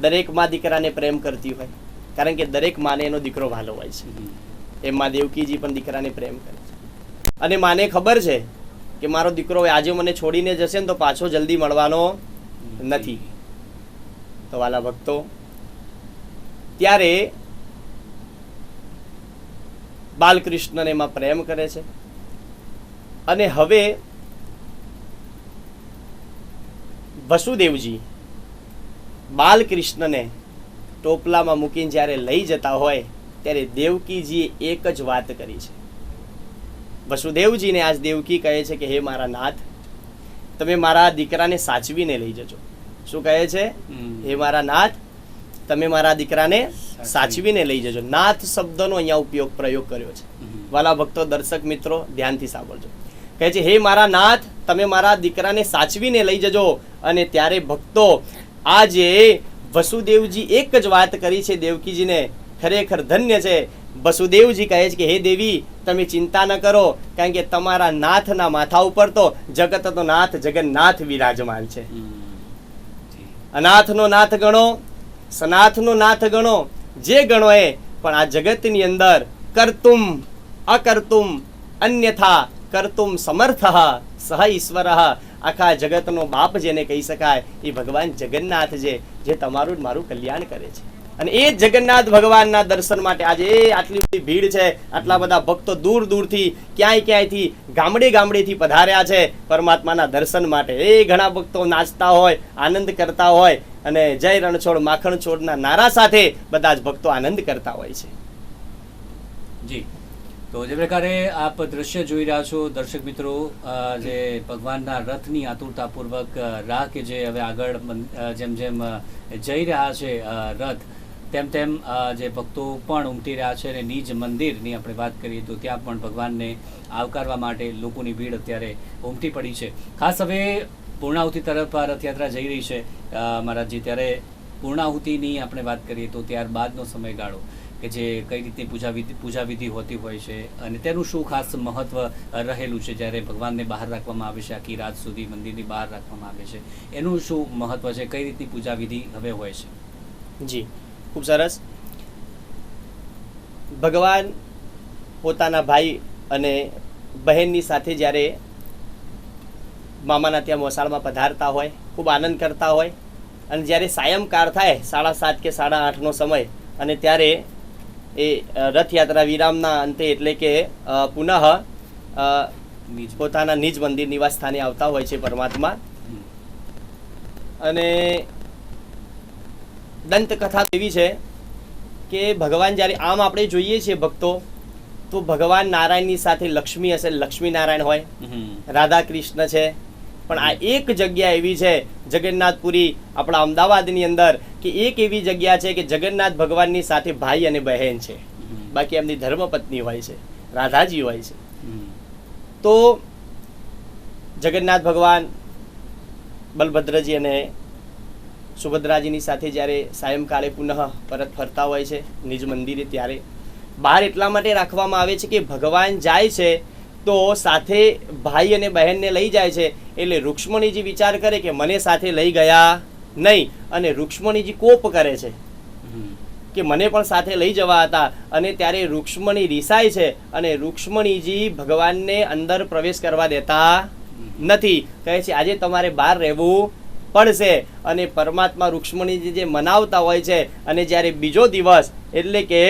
દરેક માં દીકરાને પ્રેમ કરતી હોય, કારણ કે દરેક માને એનો દીકરો વાલો હોય છે. એમ માં દેવકીજી પણ દીકરાને પ્રેમ કરે છે. અને માને ખબર છે કે મારો દીકરો આજે મને છોડીને જશે ને તો પાછો જલ્દી મળવાનો નથી. તો વાલા ભક્તો, ત્યારે બાલકૃષ્ણને એમાં પ્રેમ કરે છે. અને હવે વસુદેવજી બાલકૃષ્ણને ટોપલામાં મૂકીને જ્યારે લઈ જતા હોય ત્યારે દેવકીજીએ એક જ વાત કરી છે. વસુદેવજીને આજ દેવકી કહે છે કે હે મારા નાથ, તમે મારા દીકરાને સાચવીને લઈ જજો. શું કહે છે? હે મારા નાથ, તમે મારા દીકરાને સાચવીને લઈ જજો. નાથ શબ્દનો અહીંયા પ્રયોગ કર્યો છે. વાલા ભક્તો, દર્શક મિત્રો ધ્યાનથી સાંભળજો. કહે છે, હે મારા નાથ, તમે મારા દીકરાને સાચવીને લઈ જજો. અને ત્યારે ભક્તો, આજે વસુદેવજી એક જ વાત કરી છે દેવકીજીને, ખરેખર ધન્ય છે. વસુદેવજી કહે છે કે હે દેવી, તમે ચિંતા ન કરો, કારણ કે તમારા નાથના માથા ઉપર તો જગતનો નાથ જગન્નાથ વિરાજમાન છે. અનાથનો નાથ ગણો, સનાથનો નાથ ગણો, જે ગણો એ, પણ આ જગતની અંદર કર્તુમ અકર્તુમ અન્યથા કર્તુમ સમર્થ સહ ઈશ્વર, આખા જગતનો બાપ જેને કહી શકાય એ ભગવાન જગન્નાથ છે, જે તમારું મારું કલ્યાણ કરે છે. અને એ જગન્નાથ ભગવાનના દર્શન માટે આજે આટલી બધી ભીડ છે. આટલા બધા ભક્તો દૂર દૂરથી ક્યાંયથી ગામડેથી પધાર્યા છે પરમાત્માના દર્શન માટે. એ ઘણા ભક્તો નાચતા હોય, આનંદ કરતા હોય, અને જય રણછોડ માખણ છોડના નારા સાથે બધા જ ભક્તો આનંદ કરતા હોય છે. જી, તો જે પ્રકારે આપ દ્રશ્ય જોઈ રહ્યા છો દર્શક મિત્રો, જે ભગવાનના રથની આતુરતાપૂર્વક રાહ કે જે હવે આગળ જેમ જેમ જઈ રહ્યા છે રથ, તેમ તેમ જે ભક્તો પણ ઉમટી રહ્યા છે. અને નિજ મંદિરની આપણે વાત કરીએ તો ત્યાં પણ ભગવાનને આવકારવા માટે લોકોની ભીડ અત્યારે ઉમટી પડી છે. ખાસ હવે પૂર્ણાહુતિ તરફ આ રથયાત્રા જઈ રહી છે મહારાજજી, ત્યારે પૂર્ણાહુતિની આપણે વાત કરીએ તો ત્યારબાદનો સમયગાળો કે જે કઈ રીતની પૂજા વિધિ હોતી હોય છે અને તેનું શું ખાસ મહત્વ રહેલું છે જ્યારે ભગવાનને બહાર રાખવામાં આવે છે, આખી રાત સુધી મંદિરની બહાર રાખવામાં આવે છે, એનું શું મહત્વ છે, કઈ રીતની પૂજા વિધિ હવે હોય છે? જી, ખૂબ સરસ. ભગવાન પોતાના ભાઈ અને બહેનની સાથે જ્યારે મામાના ત્યાં મોસાળમાં પધારતા હોય, ખૂબ આનંદ કરતા હોય, અને જ્યારે સાયંકાળ થાય 7:30 કે 8:30નો સમય, અને ત્યારે એ રથયાત્રા વિરામના અંતે એટલે કે પુનઃ પોતાના નિજ મંદિર નિવાસ સ્થાને આવતા હોય છે પરમાત્મા. અને દંતકથા એવી છે કે ભગવાન જ્યારે આમ આપણે જોઈએ છીએ ભક્તો, તો ભગવાન નારાયણની સાથે લક્ષ્મી હશે, લક્ષ્મી નારાયણ હોય, રાધા કૃષ્ણ છે. પણ આ એક જગ્યા એવી છે જગન્નાથપુરી આપણા અમદાવાદની અંદર કે એક એવી જગ્યા છે કે જગન્નાથ ભગવાનની સાથે ભાઈ અને બહેન છે, બાકી એમની ધર્મપત્ની હોય છે, રાધાજી હોય છે. તો જગન્નાથ ભગવાન બલભદ્રજી અને સુભદ્રાજીની સાથે જ્યારે સાયંકાળે પુનઃ પરત ફરતા હોય છે નિજ મંદિરે, ત્યારે બહાર એટલા માટે રાખવામાં આવે છે કે ભગવાન જાય છે તો સાથે ભાઈ અને બહેનને લઈ જાય છે, એટલે રૂક્ષ્મણીજી વિચાર કરે કે મને સાથે લઈ ગયા નહીં, અને રૂક્ષ્મણીજી કોપ કરે છે કે મને પણ સાથે લઈ જવા હતા. અને ત્યારે રૂક્ષ્મણી રિસાય છે અને રૂક્ષ્મણીજી ભગવાનને અંદર પ્રવેશ કરવા દેતા નથી. કહે છે આજે તમારે બહાર રહેવું પડશે. અને પરમાત્મા રૂક્ષ્મણીજી જે મનાવતા હોય છે, અને જ્યારે બીજો દિવસ એટલે કે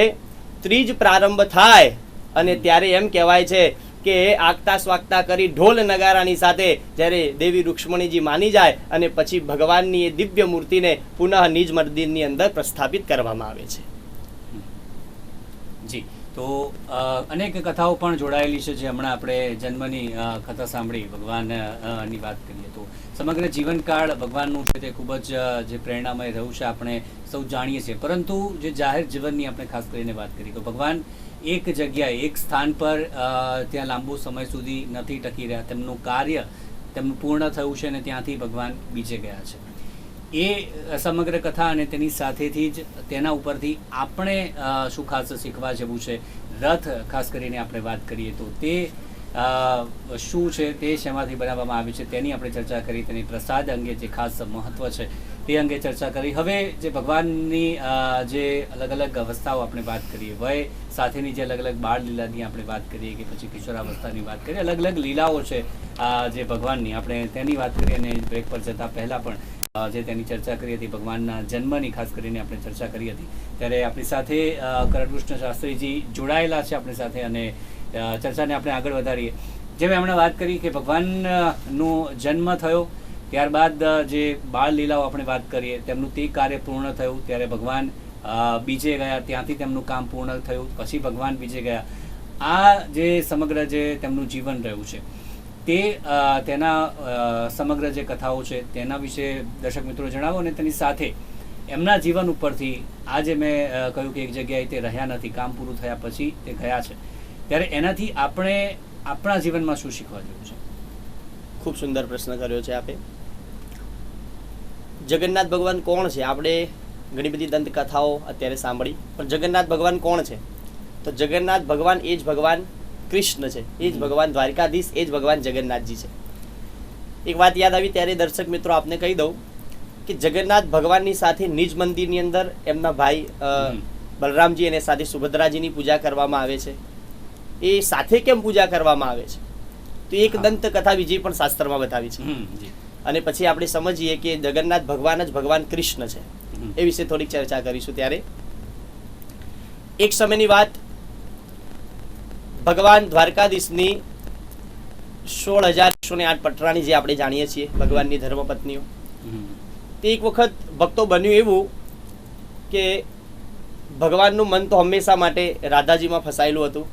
ત્રીજ પ્રારંભ થાય, અને ત્યારે એમ કહેવાય છે કે આગતા સ્વાગતા કરી ઢોલ નગારાની સાથે જ્યારે દેવી રૂક્ષ્મણીજી માની જાય, અને પછી ભગવાનની એ દિવ્ય મૂર્તિને પુનઃ નિજ મંદિરની અંદર પ્રસ્થાપિત કરવામાં આવે છે. જી, તો અનેક કથાઓ પણ જોડાયેલી છે, જે હમણાં આપણે જન્મની કથા સાંભળી, ભગવાનની વાત કરીએ તો સમગ્ર જીવનકાળ ભગવાનનું છે તે ખૂબ જ જે પ્રેરણામય રહ્યું છે, આપણે સૌ જાણીએ છીએ. પરંતુ જે જાહેર જીવનની આપણે ખાસ કરીને વાત કરીએ તો ભગવાન એક જગ્યાએ એક સ્થાન પર ત્યાં લાંબો સમય સુધી નથી ટકી રહ્યા, તેમનું કાર્ય તેમનું પૂર્ણ થયું છે અને ત્યાંથી ભગવાન બીજે ગયા છે. એ સમગ્ર કથા અને તેની સાથેથી જ તેના ઉપરથી આપણે શું ખાસ શીખવા જેવું છે, રથ ખાસ કરીને આપણે વાત કરીએ તો તે શું છે, તે શેમાંથી બનાવવામાં આવે છે તેની આપણે ચર્ચા કરી, તેની પ્રસાદ અંગે જે ખાસ મહત્વ છે તે અંગે ચર્ચા કરી. હવે જે ભગવાનની જે અલગ અલગ અવસ્થાઓ આપણે વાત કરીએ, વય સાથેની જે અલગ અલગ બાળ લીલાની આપણે વાત કરીએ કે પછી કિશોરાવસ્થાની વાત કરીએ, અલગ અલગ લીલાઓ છે જે ભગવાનની, આપણે તેની વાત કરીએ અને બ્રેક પર જતાં પહેલાં પણ જે તેની ચર્ચા કરી હતી, ભગવાનના જન્મની ખાસ કરીને આપણે ચર્ચા કરી હતી, ત્યારે આપણી સાથે કરણકૃષ્ણ શાસ્ત્રીજી જોડાયેલા છે આપણી સાથે અને ચર્ચાને આપણે આગળ વધારીએ. જેમ એમણે વાત કરી કે ભગવાનનો જન્મ થયો, ત્યારબાદ જે બાળ લીલાઓ આપણે વાત કરીએ તેમનું તે કાર્ય પૂર્ણ થયું, ત્યારે ભગવાન બીજે ગયા, ત્યાંથી તેમનું કામ પૂર્ણ થયું, પછી ભગવાન બીજે ગયા. આ જે સમગ્ર જે તેમનું જીવન રહ્યું છે તે તેના સમગ્ર જે કથાઓ છે તેના વિશે દર્શક મિત્રો જણાવો, અને તેની સાથે એમના જીવન ઉપરથી આજે મેં કહ્યું કે એક જગ્યાએ તે રહ્યા નથી, કામ પૂરું થયા પછી તે ગયા છે, ત્યારે એનાથી આપણે આપણા જીવનમાં શું શીખવા જેવું છે? ખૂબ સુંદર પ્રશ્ન કર્યો છે આપે. જગન્નાથ ભગવાન કોણ છે? આપણે ઘણી બધી દંત કથાઓ અત્યારે સાંભળી, પણ જગન્નાથ ભગવાન કોણ છે? તો જગન્નાથ ભગવાન એ જ ભગવાન કૃષ્ણ છે, એ જ ભગવાન દ્વારકાધીશ, એ જ ભગવાન જગન્નાથજી છે. એક વાત યાદ આવી ત્યારે દર્શક મિત્રો આપને કહી દઉં કે જગન્નાથ ભગવાનની સાથે નિજ મંદિરની અંદર એમના ભાઈ બલરામજી અને સાથે સુભદ્રાજીની પૂજા કરવામાં આવે છે. એ સાથે કેમ પૂજા કરવામાં આવે છે? તો એક દંત કથા બીજી પણ શાસ્ત્રમાં બતાવી છે, અને પછી આપણે સમજીએ કે જગન્નાથ ભગવાન જ ભગવાન કૃષ્ણ છે. એ વિશે થોડીક ચર્ચા કરીશું. ત્યારે એક સમયની વાત, ભગવાન દ્વારકાધીશની 16,108 પટરાણી જે આપણે જાણીએ છીએ ભગવાનની ધર્મપત્નીઓ, તે એક વખત ભક્તો બન્યું એવું કે ભગવાનનું મન તો હંમેશા માટે રાધાજીમાં ફસાયેલું હતું,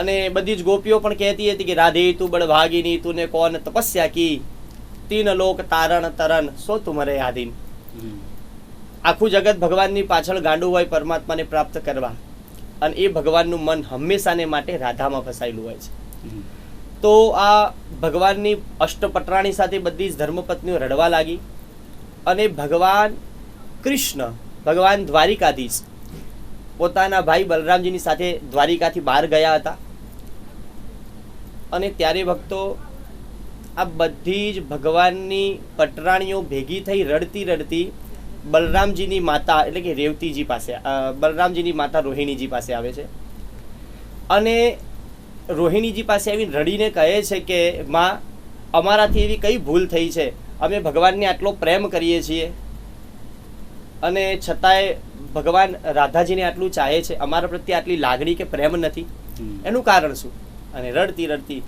અને બધી જ ગોપીઓ પણ કહેતી હતી કે રાધે તું બળભાગીની, તુને કોન તપસ્યા કી, તીન લોક તારણ તરણ સો તુમરે આધીન. આખું જગત ભગવાનની પાછળ ગાંડું હોય પરમાત્માને પ્રાપ્ત કરવા, અને એ ભગવાનનું મન હંમેશાને માટે રાધામાં ફસાયેલું હોય છે. તો આ ભગવાનની અષ્ટપટરાણી સાથે બધી જ ધર્મપત્નીઓ રડવા લાગી, અને ભગવાન કૃષ્ણ, ભગવાન દ્વારિકાધીશ પોતાના ભાઈ બલરામજીની સાથે દ્વારિકાથી બહાર ગયા હતા. અને ત્યારે ભક્તો આ બધી જ ભગવાનની પટરાણીઓ ભેગી થઈ રડતી રડતી બલરામજીની માતા એટલે કે રેવતીજી પાસે, બલરામજીની માતા રોહિણીજી પાસે આવે છે, અને રોહિણીજી પાસે આવીને રડીને કહે છે કે માં, અમારાથી એવી કઈ ભૂલ થઈ છે? અમે ભગવાનને આટલો પ્રેમ કરીએ છીએ અને છતાંય ભગવાન રાધાજીને આટલું ચાહે છે, અમારા પ્રત્યે આટલી લાગણી કે પ્રેમ નથી, એનું કારણ શું? અને રડતી રડતી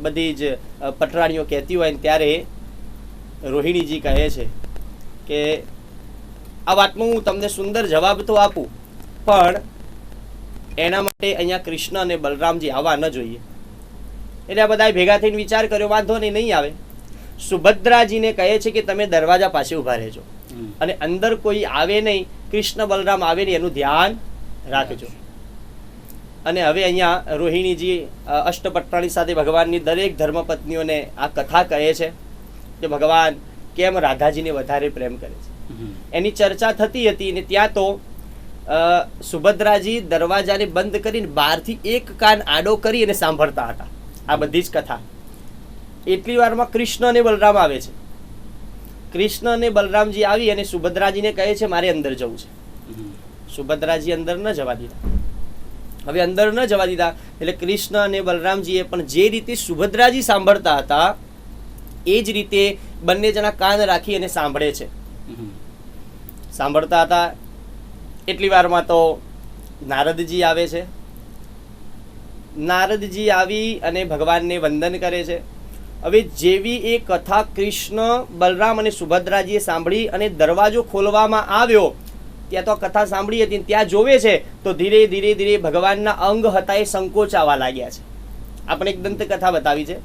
બધી જ પટરાણીઓ કહેતી હોય ને ત્યારે રોહિણીજી કહે છે કે આ વાતનો હું તમને સુંદર જવાબ તો આપું, પણ એના માટે અહીંયા કૃષ્ણ અને બલરામજી આવવા ન જોઈએ. એટલે આ બધાએ ભેગા થઈને વિચાર કર્યો, વાંધો નહીં આવે. સુભદ્રાજીને કહે છે કે તમે દરવાજા પાસે ઊભા રહેજો અને અંદર કોઈ આવે નહીં, કૃષ્ણ બલરામ આવે નહીં એનું ધ્યાન રાખજો. અને હવે અહીંયા રોહિણીજી અષ્ટપટરાણી સાથે ભગવાનની દરેક ધર્મપત્નીઓને આ કથા કહે છે કે ભગવાન કેમ રાધાજીને વધારે પ્રેમ કરે છે. એની ચર્ચા થતી હતી, ને ત્યાં તો સુભદ્રાજી દરવાજાને બંધ કરીને બહારથી એક કાન આડો કરી અને સાંભળતા હતા આ બધી જ કથા. એટલી વારમાં કૃષ્ણ અને બલરામ આવે છે. કૃષ્ણ અને બલરામજી આવી અને સુભદ્રાજીને કહે છે મારે અંદર જવું છે. સુભદ્રાજી અંદર ન જવા દીધા. હવે અંદર ન જવા દીધા એટલે કૃષ્ણ અને બલરામજીએ પણ જે રીતે સુભદ્રાજી સાંભળતા હતા એ જ રીતે બંને જણા કાન રાખી અને સાંભળે છે. સાંભળતા હતા. એટલી વારમાં તો નારદજી આવે છે. નારદજી આવી અને ભગવાનને વંદન કરે છે. હવે જેવી એ કથા કૃષ્ણ બલરામ અને સુભદ્રાજીએ સાંભળી અને દરવાજો ખોલવામાં આવ્યો, ત્યાં તો કથા સાંભળી હતી, ત્યાં જોવે છે તો ધીરે ધીરે ધીરે ભગવાનના અંગ હતા એ સંકોચાવા લાગ્યા છે. આપણે એક દંત કથા બતાવી છે,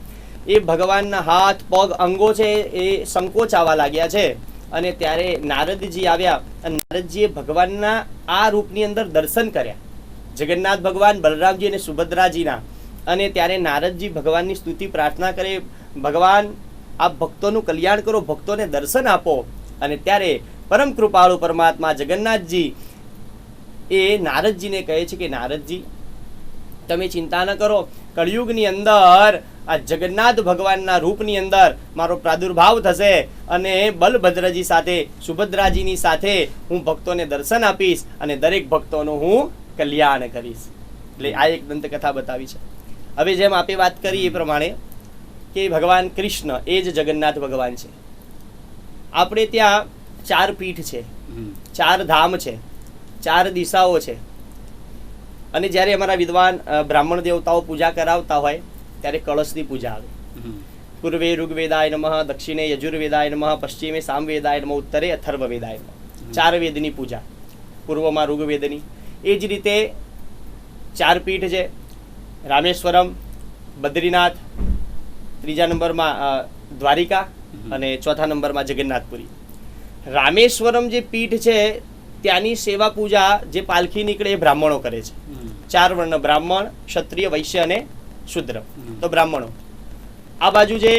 એ ભગવાનના હાથ પગ અંગો છે એ સંકોચાવા લાગ્યા છે. અને ત્યારે નારદજી આવ્યા અને નારદજીએ ભગવાનના આ રૂપની અંદર દર્શન કર્યા. જગન્નાથ ભગવાન બલરામજી અને સુભદ્રાજીના. અને ત્યારે નારદજી ભગવાનની સ્તુતિ પ્રાર્થના કરે, ભગવાન આપ ભક્તોનું કલ્યાણ કરો, ભક્તોને દર્શન આપો. અને ત્યારે પરમ કૃપાળુ પરમાત્મા જગન્નાથજી એ નારદજીને કહે છે કે નારદજી તમે ચિંતા ન કરો, કળિયુગની અંદર આ જગન્નાથ ભગવાનના રૂપની અંદર મારો પ્રાદુર્ભાવ થશે અને બલભદ્રજી સાથે સુભદ્રાજીની સાથે હું ભક્તોને દર્શન આપીશ અને દરેક ભક્તોનું હું કલ્યાણ કરીશ. એટલે આ એક દંતકથા બતાવી છે. હવે જેમ આપે વાત કરી એ પ્રમાણે કે ભગવાન કૃષ્ણ એ જ જગન્નાથ ભગવાન છે. આપણે ત્યાં 4 પીઠ છે, 4 ધામ છે, 4 દિશાઓ છે. અને જ્યારે અમારા વિદ્વાન બ્રાહ્મણ દેવતાઓ પૂજા કરાવતા હોય ત્યારે કળશની પૂજા આવે. પૂર્વે ઋગ્વેદાય નમઃ, દક્ષિણે યજુર્વેદાય નમઃ, પશ્ચિમે સામવેદાય નમઃ, ઉત્તરે અથર્વવેદાય નમઃ. 4 વેદની પૂજા, પૂર્વમાં ઋગ્વેદની. એ જ રીતે 4 પીઠ છે, રામેશ્વરમ, બદ્રીનાથ, 3જા નંબરમાં દ્વારિકા અને 4થા નંબરમાં જગન્નાથપુરી. રામેશ્વરમ જે પીઠ છે ત્યાંની સેવા પૂજા જે પાલખી નીકળે એ બ્રાહ્મણો કરે છે. 4 વર્ણ, બ્રાહ્મણ, ક્ષત્રિય, વૈશ્ય અને શુદ્ર, તો બ્રાહ્મણો. આ બાજુ જે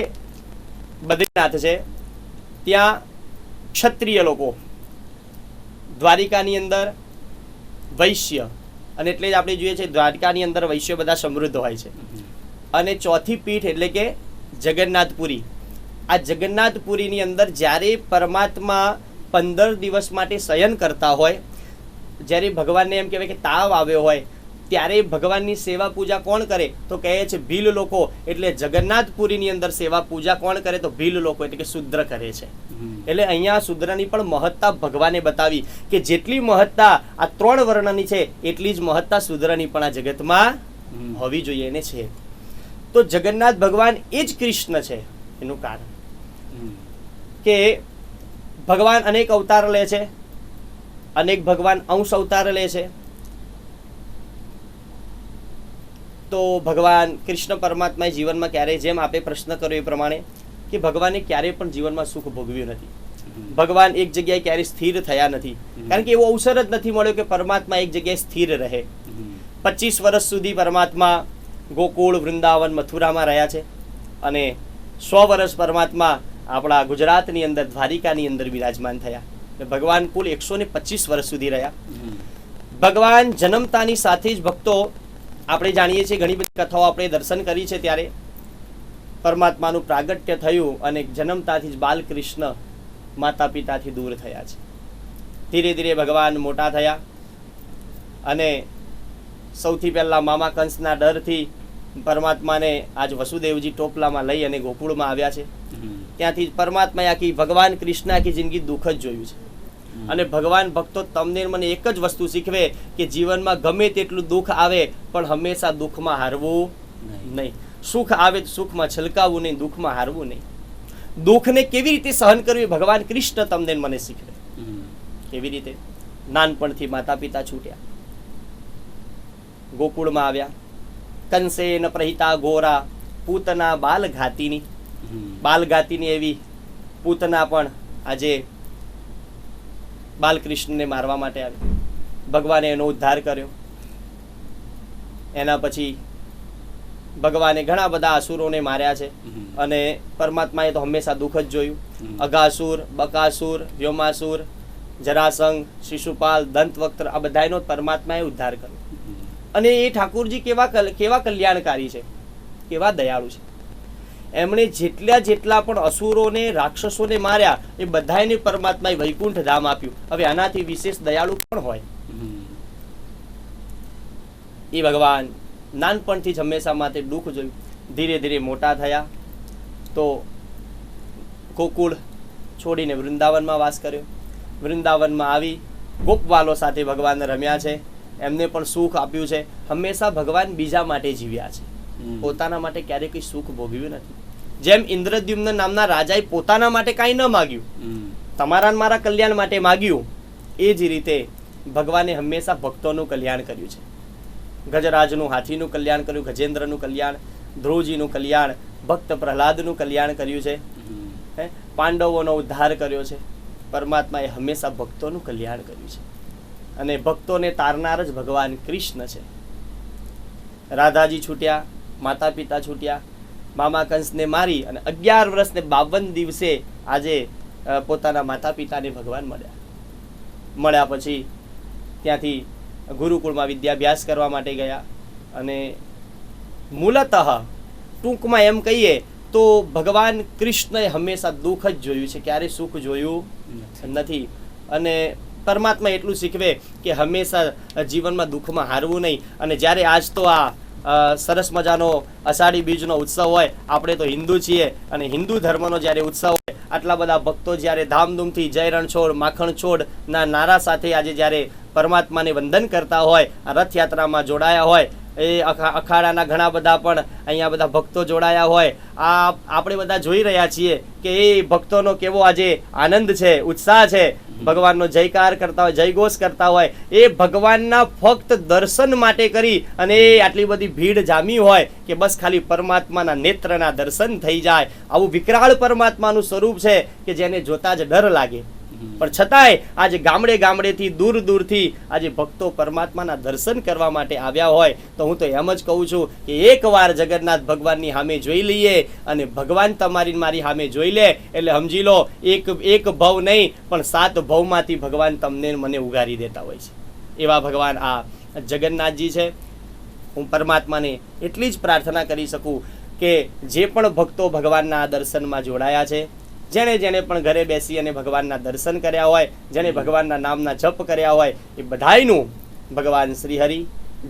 બદ્રીનાથ છે ત્યાં ક્ષત્રિય લોકો, દ્વારિકાની અંદર વૈશ્ય. અને એટલે જ આપણે જોઈએ છે દ્વારકાની અંદર વૈશ્ય બધા સમૃદ્ધ હોય છે. અને 4થી પીઠ એટલે કે જગન્નાથપુરી. આ જગન્નાથપુરીની અંદર જ્યારે પરમાત્મા 15 દિવસ માટે શયન કરતા હોય, જ્યારે ભગવાનને એમ કહેવાય કે તાવ આવ્યો હોય, ત્યારે ભગવાનની સેવા પૂજા કોણ કરે તો કહે છે ભીલ લોકો. એટલે જગન્નાથપુરીની અંદર સેવા પૂજા કોણ કરે તો ભીલ લોકો, એટલે કે શુદ્ર કરે છે. એટલે અહીંયા શુદ્રની પણ મહત્તા ભગવાને બતાવી કે જેટલી મહત્તા આ 3 વર્ણની છે એટલી જ મહત્તા શુદ્રની પણ આ જગતમાં હોવી જોઈએ એને છે. તો જગન્નાથ ભગવાન એ જ કૃષ્ણ છે. એનું કારણ કે ભગવાન અનેક અવતાર લે છે, અનેક ભગવાન અંશ અવતાર લે છે. તો ભગવાન કૃષ્ણ પરમાત્માએ જીવનમાં ક્યારેય, જેમ આપે પ્રશ્ન કર્યો એ પ્રમાણે, કે ભગવાને ક્યારેય પણ જીવનમાં સુખ ભોગવ્યું નથી. ભગવાન એક જગ્યાએ ક્યારેય સ્થિર થયા નથી, કારણ કે એવો અવસર જ નથી મળ્યો કે પરમાત્મા એક જગ્યાએ સ્થિર રહે. 25 વર્ષ સુધી પરમાત્મા ગોકુળ, વૃંદાવન, મથુરામાં રહ્યા છે અને 100 વર્ષ પરમાત્મા આપણા ગુજરાતની અંદર દ્વારિકાની અંદર વિરાજમાન થયા. ભગવાન કુલ 125 વર્ષ સુધી રહ્યા. ભગવાન જન્મતાની સાથે જ ભક્તો, આપણે જાણીએ છીએ ઘણી બધી કથાઓ આપણે દર્શન કરી છે, ત્યારે પરમાત્માનું પ્રાગટ્ય થયું અને જન્મતાથી જ બાલકૃષ્ણ માતા પિતાથી દૂર થયા છે. ધીરે ધીરે ભગવાન મોટા થયા અને સૌથી પહેલા મામા કંસના ડરથી પરમાત્માને આજ વસુદેવજી ટોપલામાં લઈ અને ગોકુળમાં આવ્યા છે. ત્યાંથી પરમાત્માએ આખી ભગવાન કૃષ્ણ આખી જિંદગી દુઃખ જ જોયું છે. અને ભગવાન ભક્તો તમને મને એક જ વસ્તુ શીખવે કે જીવનમાં ગમે તેટલું દુઃખ આવે પણ હંમેશા દુઃખમાં હારવું નહીં. સુખ આવે તો સુખમાં છલકાવવું નહીં, દુઃખમાં હારવું નહીં. દુઃખને કેવી રીતે સહન કરવું ભગવાન કૃષ્ણ તમને મને શીખવે. કેવી રીતે? નાનપણથી માતા પિતા છૂટ્યા, ગોકુળમાં આવ્યા. કંસેન પ્રહિતા ઘોરા પૂતના બાલઘાતીની. બાલઘાતીની એવી પૂતના પણ આજે બાલકૃષ્ણને મારવા માટે આવી. ભગવાને એનો ઉદ્ધાર કર્યો. એના પછી ભગવાને ઘણા બધા અસુરોને માર્યા છે અને પરમાત્માએ તો હંમેશા દુઃખ જ જોયું. અઘાસુર, બકાસુર, વ્યોમાસુર, જરાસંઘ, શિશુપાલ, દંતવક્ત્ર, આ બધાનો પરમાત્માએ ઉદ્ધાર કર્યો. અને એ ઠાકુરજી કેવા કલ્યાણકારી છે, કેવા દયાળુ છે. એમણે જેટલા પણ અસુરોને, રાક્ષસોને માર્યા એ બધાને પરમાત્માએ વૈકુંઠ ધામ આપ્યું. હવે આનાથી વિશેષ દયાળુ કોણ હોય? એ ભગવાન નાનપણથી જ હંમેશા માટે દુઃખ જોયું. ધીરે ધીરે મોટા થયા તો ગોકુળ છોડીને વૃંદાવનમાં વાસ કર્યો. વૃંદાવનમાં આવી ગોપવાલો સાથે ભગવાન રમ્યા છે, એમને પણ સુખ આપ્યું છે. હંમેશા ભગવાન બીજા માટે જીવ્યા છે, પોતાના માટે ક્યારેય કંઈ સુખ ભોગવ્યું નથી. જેમ ઇન્દ્રદ્યુમ્ન નામના રાજાએ પોતાના માટે કાંઈ ન માગ્યું, તમારા મારા કલ્યાણ માટે માગ્યું, એ જ રીતે ભગવાને હંમેશા ભક્તોનું કલ્યાણ કર્યું છે. ગજરાજનું, હાથીનું કલ્યાણ કર્યું, ગજેન્દ્રનું કલ્યાણ, ધ્રુવજીનું કલ્યાણ, ભક્ત પ્રહલાદનું કલ્યાણ કર્યું છે, પાંડવોનો ઉદ્ધાર કર્યો છે. પરમાત્માએ હંમેશા ભક્તોનું કલ્યાણ કર્યું છે. અને ભક્તોને તારનાર જ ભગવાન કૃષ્ણ છે. રાધાજી છૂટ્યા, માતા પિતા છૂટ્યા, મામા કંસને મારી અને 11 વર્ષ ને 52 દિવસે આજે પોતાના માતા પિતાને ભગવાન મળ્યા પછી ત્યાંથી ગુરુકુળમાં વિદ્યાભ્યાસ કરવા માટે ગયા. અને મૂલતઃ ટૂંકમાં એમ કહીએ તો ભગવાન કૃષ્ણએ હંમેશા દુઃખ જ જોયું છે, ક્યારે સુખ જોયું નથી. અને પરમાત્મા એટલું શીખવે કે હંમેશા જીવનમાં દુઃખમાં હારવું નહીં. અને જ્યારે આજ તો આ સરસ મજાનો અષાઢી બીજનો ઉત્સવ હોય, આપણે તો હિન્દુ છીએ અને હિન્દુ ધર્મનો જ્યારે ઉત્સવ હોય, આટલા બધા ભક્તો જ્યારે ધામધૂમથી જય રણછોડ માખણ છોડ ના નારા સાથે આજે જ્યારે પરમાત્માને વંદન કરતા હોય, આ રથયાત્રામાં જોડાયા હોય, એ અખાડાના ઘણા બધા પણ અહીંયા બધા ભક્તો જોડાયા હોય, આપણે બધા જોઈ રહ્યા છીએ કે એ ભક્તોનો કેવો આજે આનંદ છે, ઉત્સાહ છે. ભગવાનનો જયકાર કરતા હોય, જયઘોષ કરતા હોય, એ ભગવાનના ફક્ત દર્શન માટે કરી અને આટલી બધી ભીડ જામી હોય કે બસ ખાલી પરમાત્માના નેત્રના દર્શન થઈ જાય. આવું વિકરાળ પરમાત્માનું સ્વરૂપ છે કે જેને જોતા જ ડર લાગે. પણ છતાંય આજે ગામડે ગામડેથી દૂર દૂરથી આજે ભક્તો પરમાત્માના દર્શન કરવા માટે આવ્યા હોય તો હું તો એમ જ કહું છું કે એકવાર જગન્નાથ ભગવાનની સામે જોઈ લઈએ અને ભગવાન તમારી મારી સામે જોઈ લે એટલે સમજી લો એક ભવ નહીં પણ 7 ભવમાંથી ભગવાન તમને મને ઉગારી દેતા હોય છે. એવા ભગવાન આ જગન્નાથજી છે. હું પરમાત્માને એટલી જ પ્રાર્થના કરી શકું કે જે પણ ભક્તો ભગવાનના દર્શનમાં જોડાયા છે, જેણે પણ ઘરે બેસી અને ભગવાનના દર્શન કર્યા હોય, જેણે ભગવાનના નામના જપ કર્યા હોય, એ બધાયનું ભગવાન શ્રી હરિ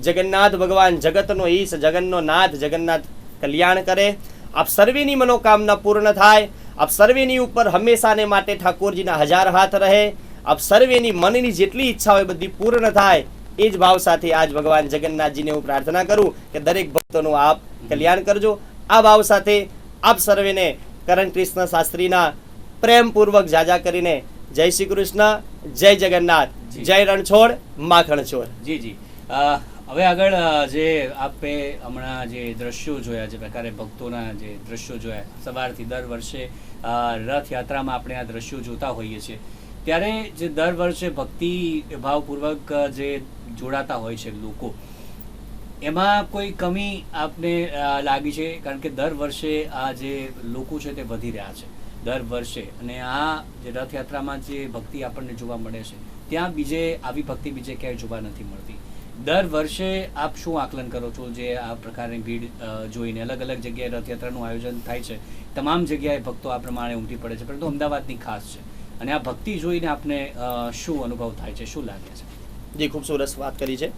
જગન્નાથ ભગવાન જગતનો ઈશ, જગનનો નાથ જગન્નાથ કલ્યાણ કરે. આપ સર્વેની મનોકામના પૂર્ણ થાય. આપ સર્વેની ઉપર હંમેશાને માટે ઠાકોરજીના 1000 હાથ રહે. આપ સર્વેની મનની જેટલી ઈચ્છા હોય બધી પૂર્ણ થાય. એ જ ભાવ સાથે આજ ભગવાન જગન્નાથજીને હું પ્રાર્થના કરું કે દરેક ભક્તોનું આપ કલ્યાણ કરજો. આ ભાવ સાથે આપ સર્વેને કરણ કૃષ્ણ શાસ્ત્રીના પ્રેમપૂર્વક જાજા કરીને જય શ્રી કૃષ્ણ, જય જગન્નાથ, જય રણછોડ માખણ છોડ. જી જી. હવે આગળ જે આપે હમણાં જે દ્રશ્યો જોયા, જે પ્રકારે ભક્તોના જે દ્રશ્યો જોયા, સવારથી દર વર્ષે રથયાત્રામાં આપણે આ દ્રશ્યો જોતા હોઈએ છીએ, ત્યારે જે દર વર્ષે ભક્તિ ભાવપૂર્વક જે જોડાતા હોય છે લોકો, એમાં કોઈ કમી આપને લાગી છે? કારણ કે દર વર્ષે આ જે લોકો છે તે વધી રહ્યા છે દર વર્ષે, અને આ જે રથયાત્રામાં જે ભક્તિ આપણને જોવા મળે છે ત્યાં બીજે આવી ભક્તિ બીજે ક્યાંય જોવા નથી મળતી. દર વર્ષે આપ શું આકલન કરો છો જે આ પ્રકારની ભીડ જોઈને? અલગ અલગ જગ્યાએ રથયાત્રાનું આયોજન થાય છે, તમામ જગ્યાએ ભક્તો આ પ્રમાણે ઉમટી પડે છે, પરંતુ અમદાવાદની ખાસ છે, અને આ ભક્તિ જોઈને આપને શું અનુભવ થાય છે, શું લાગે છે? જી, ખૂબ સરસ વાત કરી છે.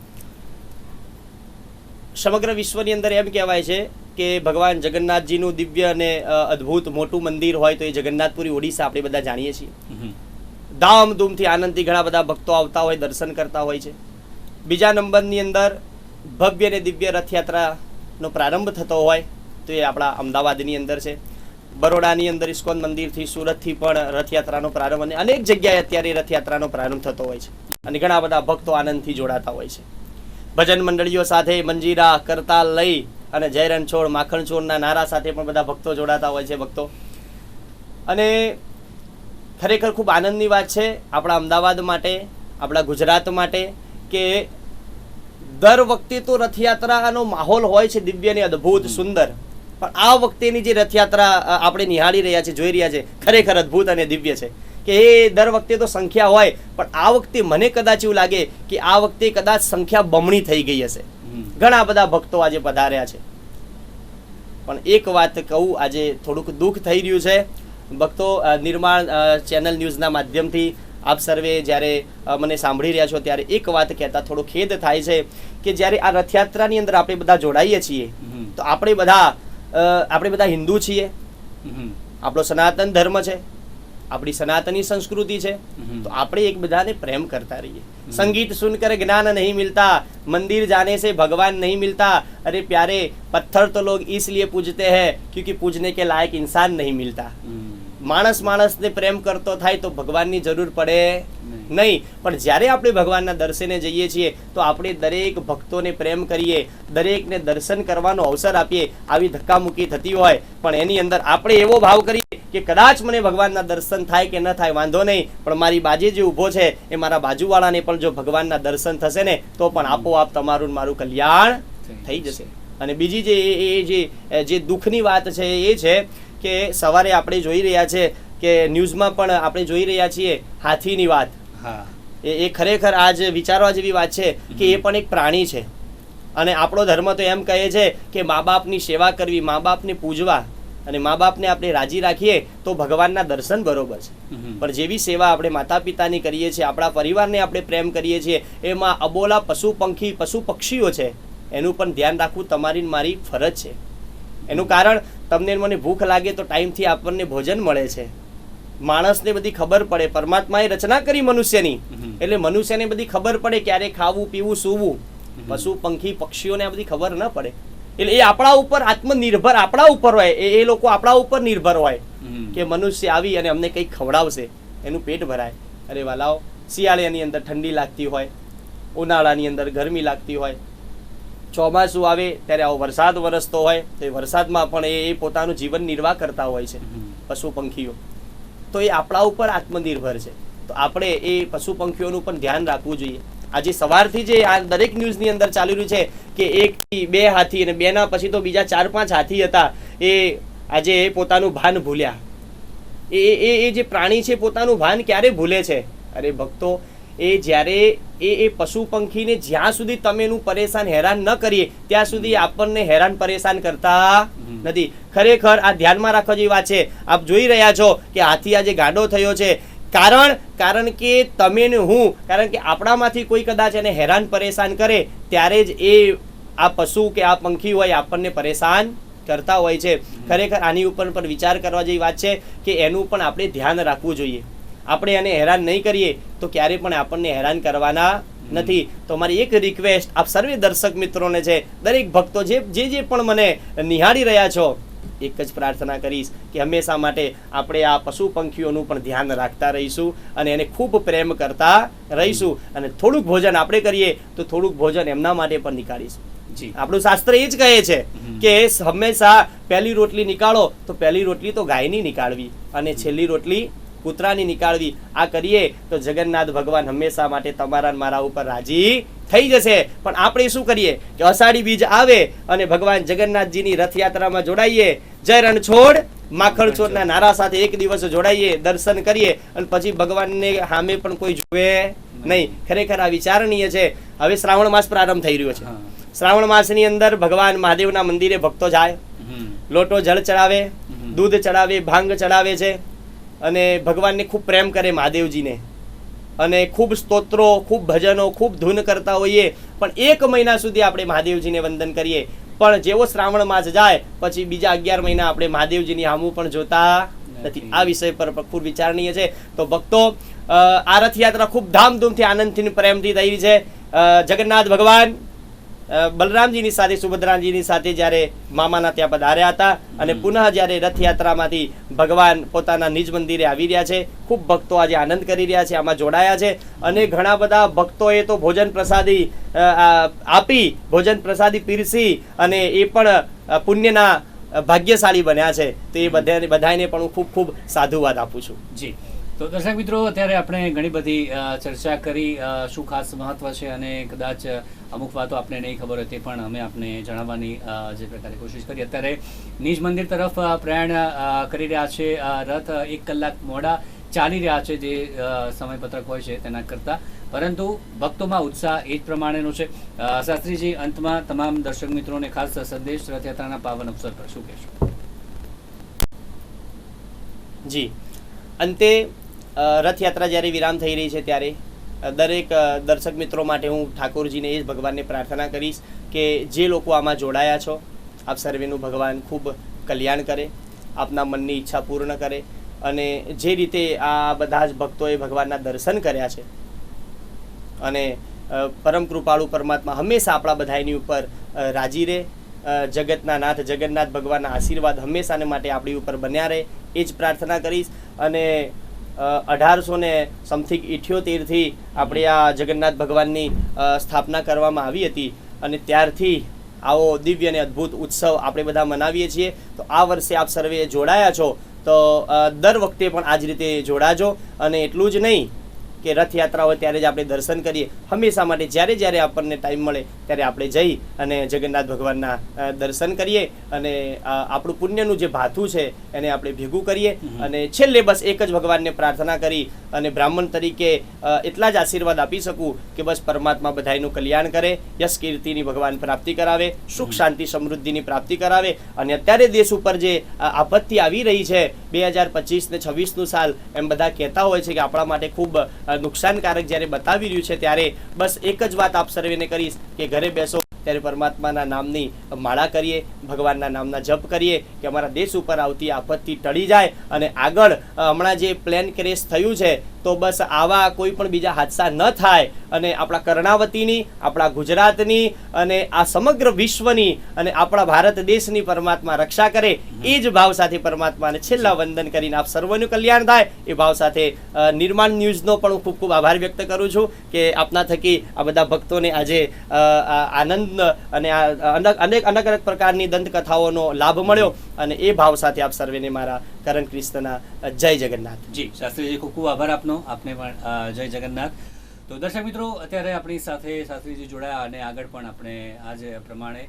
સમગ્ર વિશ્વની અંદર એમ કહેવાય છે કે ભગવાન જગન્નાથજીનું દિવ્ય અને અદ્ભુત મોટું મંદિર હોય તો એ જગન્નાથપુરી ઓડિશા આપણે બધા જાણીએ છીએ. ધામધૂમથી આનંદથી ઘણા બધા ભક્તો આવતા હોય, દર્શન કરતા હોય છે. બીજા નંબરની અંદર ભવ્ય અને દિવ્ય રથયાત્રાનો પ્રારંભ થતો હોય તો એ આપણા અમદાવાદની અંદર છે. બરોડાની અંદર ઇસ્કોન મંદિરથી, સુરતથી પણ રથયાત્રાનો પ્રારંભ અને અનેક જગ્યાએ અત્યારે રથયાત્રાનો પ્રારંભ થતો હોય છે અને ઘણા બધા ભક્તો આનંદથી જોડાતા હોય છે. ભજન મંડળીઓ સાથે મંજીરા કરતાલ લઈ અને જય રણછોડ માખણ છોડના નારા સાથે પણ બધા ભક્તો જોડાતા હોય છે ભક્તો. અને ખરેખર ખૂબ આનંદની વાત છે આપણા અમદાવાદ માટે, આપણા ગુજરાત માટે કે દર વખતે તો રથયાત્રાનો માહોલ હોય છે દિવ્ય અને અદ્ભુત સુંદર, પણ આ વખતેની જે રથયાત્રા આપણે નિહાળી રહ્યા છે, જોઈ રહ્યા છે, ખરેખર અદ્ભુત અને દિવ્ય છે. કે એ દર વખતે તો સંખ્યા હોય પણ આ વખતે મને કદાચ એવું લાગે કે આ વખતે કદાચ સંખ્યા બમણી થઈ ગઈ હશે. ઘણા બધા ભક્તો આજે પધાર્યા છે. પણ એક વાત કહું, આજે થોડુંક દુઃખ થઈ રહ્યું છે ભક્તો. નિર્માણ ચેનલ ન્યૂઝના માધ્યમથી આપ સર્વે જ્યારે મને સાંભળી રહ્યા છો ત્યારે એક વાત કહેતા થોડો ખેદ થાય છે કે જ્યારે આ રથયાત્રાની અંદર આપણે બધા જોડાઈએ છીએ તો આપણે બધા હિન્દુ છીએ, આપણો સનાતન ધર્મ છે, આપણી સનાતની સંસ્કૃતિ છે, તો આપણે એકબીજાને પ્રેમ કરતા રહીએ. संगीत सुनकर ज्ञान नहीं मिलता, मंदिर जाने से भगवान नहीं मिलता. अरे प्यारे, पत्थर तो लोग इसलिए पूजते हैं क्योंकि पूजने के लायक इंसान नहीं मिलता. માણસ માણસને પ્રેમ કરતો થાય તો ભગવાનની જરૂર પડે નહીં. પણ જ્યારે આપણે ભગવાનના દર્શને જઈએ છીએ તો આપણે દરેક ભક્તોને પ્રેમ કરીએ, દરેકને દર્શન કરવાનો અવસર આપીએ. આવી ધક્કામુક્કી થતી હોય પણ એની અંદર આપણે એવો ભાવ કરીએ કે કદાચ મને ભગવાનના દર્શન થાય કે ન થાય વાંધો નહીં, પણ મારી બાજે જે ઊભો છે એ મારા બાજુવાળાને પણ જો ભગવાનના દર્શન થશે ને તો પણ આપોઆપ તમારું ને મારું કલ્યાણ થઈ જશે. અને બીજી જે દુઃખની વાત છે એ છે કે સવારે આપણે જોઈ રહ્યા છે કે ન્યૂઝમાં પણ આપણે જોઈ રહ્યા છીએ હાથીની વાત. એ ખરેખર આજ વિચારવા જેવી વાત છે કે એ પણ એક પ્રાણી છે. અને આપણો ધર્મ તો એમ કહે છે કે મા બાપની સેવા કરવી, મા બાપને પૂજવા અને મા બાપને આપણે રાજી રાખીએ તો ભગવાનના દર્શન બરોબર છે. પણ જેવી સેવા આપણે માતા પિતાની કરીએ છીએ, આપણા પરિવારને આપણે પ્રેમ કરીએ છીએ, એમાં અબોલા પશુ પંખી પશુ પક્ષીઓ છે એનું પણ ધ્યાન રાખવું તમારી મારી ફરજ છે. એનું કારણ તમને મને ભૂખ લાગે તો ટાઈમથી આપણને ભોજન મળે છે. માણસને બધી ખબર પડે, પરમાત્માએ રચના કરી મનુષ્યની એટલે મનુષ્યને બધી ખબર પડે ક્યારે ખાવું પીવું સૂવું. પશુ પંખી પક્ષીઓને આ બધી ખબર ન પડે એટલે એ આપણા ઉપર આત્મનિર્ભર આપણા ઉપર હોય, એ લોકો આપણા ઉપર નિર્ભર હોય કે મનુષ્ય આવી અને અમને કંઈક ખવડાવશે, એનું પેટ ભરાય. અરે વાલાઓ, શિયાળાની અંદર ઠંડી લાગતી હોય, ઉનાળાની અંદર ગરમી લાગતી હોય, ચોમાસું આવે ત્યારે આવો વરસાદ વરસતો હોય તો એ વરસાદમાં પણ એ પોતાનું જીવન નિર્વાહ કરતા હોય છે પશુ પંખીઓ. તો એ આપણા ઉપર આત્મનિર્ભર છે. તો આપણે એ પશુ પંખીઓનું પણ ધ્યાન રાખવું જોઈએ. આજે સવારથી જે આ દરેક ન્યૂઝની અંદર ચાલી રહ્યું છે કે 1 થી 2 હાથી અને 2 ના પછી તો બીજા 4-5 હાથી હતા, એ આજે પોતાનું ભાન ભૂલ્યા. એ જે પ્રાણી છે પોતાનું ભાન ક્યારે ભૂલે છે? અરે ભક્તો, એ જ્યારે એ પશુ પંખીને જ્યાં સુધી તમે એનું પરેશાન હેરાન ન કરીએ ત્યાં સુધી આપણને હેરાન પરેશાન કરતા નથી. ખરેખર આ ધ્યાનમાં રાખવા જેવી વાત છે. આપ જોઈ રહ્યા છો કે હાથી આજે ગાંડો થયો છે. કારણ કે તમે ને હું, કારણ કે આપણામાંથી કોઈ કદાચ એને હેરાન પરેશાન કરે ત્યારે જ એ આ પશુ કે આ પંખી હોય આપણને પરેશાન કરતા હોય છે. ખરેખર આની ઉપર પણ વિચાર કરવા જેવી વાત છે કે એનું પણ આપણે ધ્યાન રાખવું જોઈએ. આપણે એને હેરાન નહીં કરીએ તો ક્યારે પણ આપણને હેરાન કરવાના નથી. તો મારી એક રિક્વેસ્ટ આપ સર્વે દર્શક મિત્રોને છે, દરેક ભક્તો જે પણ મને નિહાળી રહ્યા છો, એક જ પ્રાર્થના કરીશ કે હંમેશા માટે આપણે આ પશુ પંખીઓનું પણ ધ્યાન રાખતા રહીશું અને એને ખૂબ પ્રેમ કરતા રહીશું. અને થોડુંક ભોજન આપણે કરીએ તો થોડુંક ભોજન એમના માટે પણ નીકાળીશું. આપણું શાસ્ત્ર એ જ કહે છે કે હંમેશા પહેલી રોટલી નીકાળો તો પહેલી રોટલી તો ગાયની નીકાળવી અને છેલ્લી રોટલી કૂતરાની નીકાળવી. આ કરીએ તો જગન્નાથ ભગવાન હંમેશા માટે તમારા મારા ઉપર રાજી થઈ જશે. પણ આપણે શું કરીએ કે અષાઢી બીજ આવે અને ભગવાન જગન્નાથજીની રથયાત્રામાં જોડાઈએ, જય રણછોડ માખણ ચોરના નારા સાથે એક દિવસ જોડાઈએ, દર્શન કરીએ અને પછી ભગવાનને સામે પણ કોઈ જોવે નહીં. ખરેખર આ વિચારણીય છે. હવે શ્રાવણ માસ પ્રારંભ થઈ રહ્યો છે. શ્રાવણ માસની અંદર ભગવાન મહાદેવના મંદિરે ભક્તો જાય, લોટો જળ ચડાવે, દૂધ ચડાવે, ભાંગ ચડાવે છે અને ભગવાનને ખૂબ પ્રેમ કરે મહાદેવજીને અને ખૂબ સ્તોત્રો, ખૂબ ભજનો, ખૂબ ધૂન કરતા હોઈએ. પણ 1 મહિના સુધી આપણે મહાદેવજીને વંદન કરીએ. પણ જેવો શ્રાવણ માસ જાય પછી બીજા 11 મહિના આપણે મહાદેવજીની સામું પણ જોતા નથી. આ વિષય પર ખૂબ વિચારણીય છે. તો ભક્તો, આ રથયાત્રા ખૂબ ધામધૂમથી આનંદથી પ્રેમથી થઈ રહી છે. જગન્નાથ ભગવાન બલરામજીની સાથે સુભદ્રાજીની સાથે જ્યારે મામાના ત્યાં પધાર્યા હતા અને પુનઃ જ્યારે રથયાત્રામાંથી ભગવાન પોતાના નિજ મંદિરે આવી રહ્યા છે. ખૂબ ભક્તો આજે આનંદ કરી રહ્યા છે, આમાં જોડાયા છે અને ઘણા બધા ભક્તોએ તો ભોજન પ્રસાદી આપી, ભોજન પ્રસાદી પીરસી અને એ પણ પુણ્યના ભાગ્યશાળી બન્યા છે. તો એ બધાને પણ હું ખૂબ ખૂબ સાધુવાદ આપું છું. જી, તો દર્શક મિત્રો, અત્યારે આપણે ઘણી બધી ચર્ચા કરી, શું ખાસ મહત્વ છે અને કદાચ અમુક વાતો આપણે નહીં ખબર હોય તે પણ અમે આપને જણાવવાની જે પ્રકારે કોશિશ કરી. અત્યારે નિજ મંદિર તરફ પ્રયાણ કરી રહ્યા છે. રથ 1 કલાક મોડા ચાલી રહ્યા છે જે સમયપત્રક હોય છે તેના કરતાં, પરંતુ ભક્તોમાં ઉત્સાહ એ જ પ્રમાણેનો છે. શાસ્ત્રીજી, અંતમાં તમામ દર્શક મિત્રોને ખાસ સંદેશ રથયાત્રાના પાવન અવસર પર શું કહેશો? જી, અંતે રથયાત્રા જ્યારે વિરામ થઈ રહી છે ત્યારે દરેક દર્શક મિત્રો માટે હું ઠાકોરજીને એ જ ભગવાનને પ્રાર્થના કરીશ કે જે લોકો આમાં જોડાયા છો, આપ સર્વેનું ભગવાન ખૂબ કલ્યાણ કરે, આપના મનની ઈચ્છા પૂર્ણ કરે અને જે રીતે આ બધા જ ભક્તોએ ભગવાનના દર્શન કર્યા છે અને પરમ કૃપાળુ પરમાત્મા હંમેશા આપણા બધાની ઉપર રાજી રહે. જગતના નાથ જગન્નાથ ભગવાનના આશીર્વાદ હંમેશાને માટે આપણી ઉપર બન્યા રહે એ જ પ્રાર્થના કરીશ. અને 1878થી આપણે આ જગન્નાથ ભગવાનની સ્થાપના કરવામાં આવી હતી અને ત્યારથી આવો દિવ્ય અને અદ્ભુત ઉત્સવ આપણે બધા મનાવીએ છીએ. તો આ વર્ષે આપ સર્વે જોડાયા છો તો દર વખતે પણ આ જ રીતે જોડાજો. અને એટલું જ નહીં કે રથયાત્રા હોય ત્યારે જ આપણે દર્શન કરીએ, હંમેશા માટે જ્યારે જ્યારે આપણને ટાઈમ મળે ત્યારે આપણે જઈ અને જગન્નાથ ભગવાનના દર્શન કરીએ અને આપણું પુણ્યનું જે ભાથું છે એને આપણે ભેગું કરીએ. અને છેલ્લે બસ એક જ ભગવાનને પ્રાર્થના કરી અને બ્રાહ્મણ તરીકે એટલા જ આશીર્વાદ આપી શકું કે બસ પરમાત્મા બધાયનું કલ્યાણ કરે, યશ કીર્તિની ભગવાન પ્રાપ્તિ કરાવે, સુખ શાંતિ સમૃદ્ધિની પ્રાપ્તિ કરાવે. અને અત્યારે દેશ ઉપર જે આપત્તિ આવી રહી છે 2025 ને 26નું સાલ, એમ બધા કહેતા હોય છે કે આપણા માટે ખૂબ નુકસાનકારક જ્યારે બતાવી રહ્યું છે, ત્યારે બસ એક જ વાત આપ સર્વેને કરીશ કે ઘરે બેસો ત્યારે પરમાત્માના નામની માળા કરીએ, ભગવાનના નામના જપ કરીએ કે અમારા દેશ ઉપર આવતી આપત્તિ ટળી જાય. અને આગળ હમણાં જે પ્લેન ક્રેશ થયું છે તો બસ આવા કોઈ પણ બીજા હાદસા ન થાય અને આપણા કર્ણાવતીની, આપણા ગુજરાતની અને આ સમગ્ર વિશ્વની અને આપણા ભારત દેશની પરમાત્મા રક્ષા કરે, એ જ ભાવ સાથે પરમાત્માને છેલ્લા વંદન કરીને આપ સર્વનું કલ્યાણ થાય એ ભાવ સાથે નિર્માણ ન્યૂઝનો પણ હું ખૂબ ખૂબ આભાર વ્યક્ત કરું છું કે આપના થકી આ બધા ભક્તોને આજે આનંદ અને અનેક અનેક પ્રકારની દંતકથાઓનો લાભ મળ્યો. અને એ ભાવ સાથે આપ સર્વેને મારા કરણ ક્રિસ્તના જય જગન્નાથ. જી શાસ્ત્રીજી, ખૂબ ખૂબ આભાર આપનો. આપને પણ જય જગન્નાથ. તો દર્શક મિત્રો, અત્યારે આપણી સાથે શાસ્ત્રીજી જોડાયા અને આગળ પણ આપણે આજ પ્રમાણે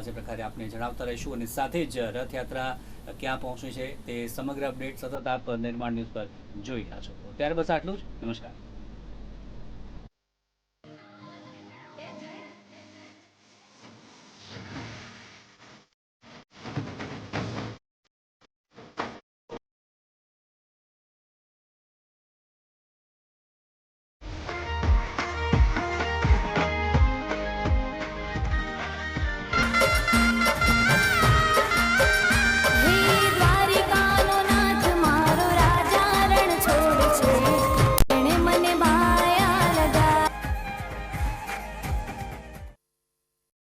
જે પ્રકારે આપણે જણાવતા રહીશું અને સાથે જ રથયાત્રા ક્યાં પહોંચી છે તે સમગ્ર અપડેટ સતત આપ નિર્માણ ન્યૂઝ પર જોઈ રહ્યા છો. ત્યારે બસ આટલું જ. નમસ્કાર.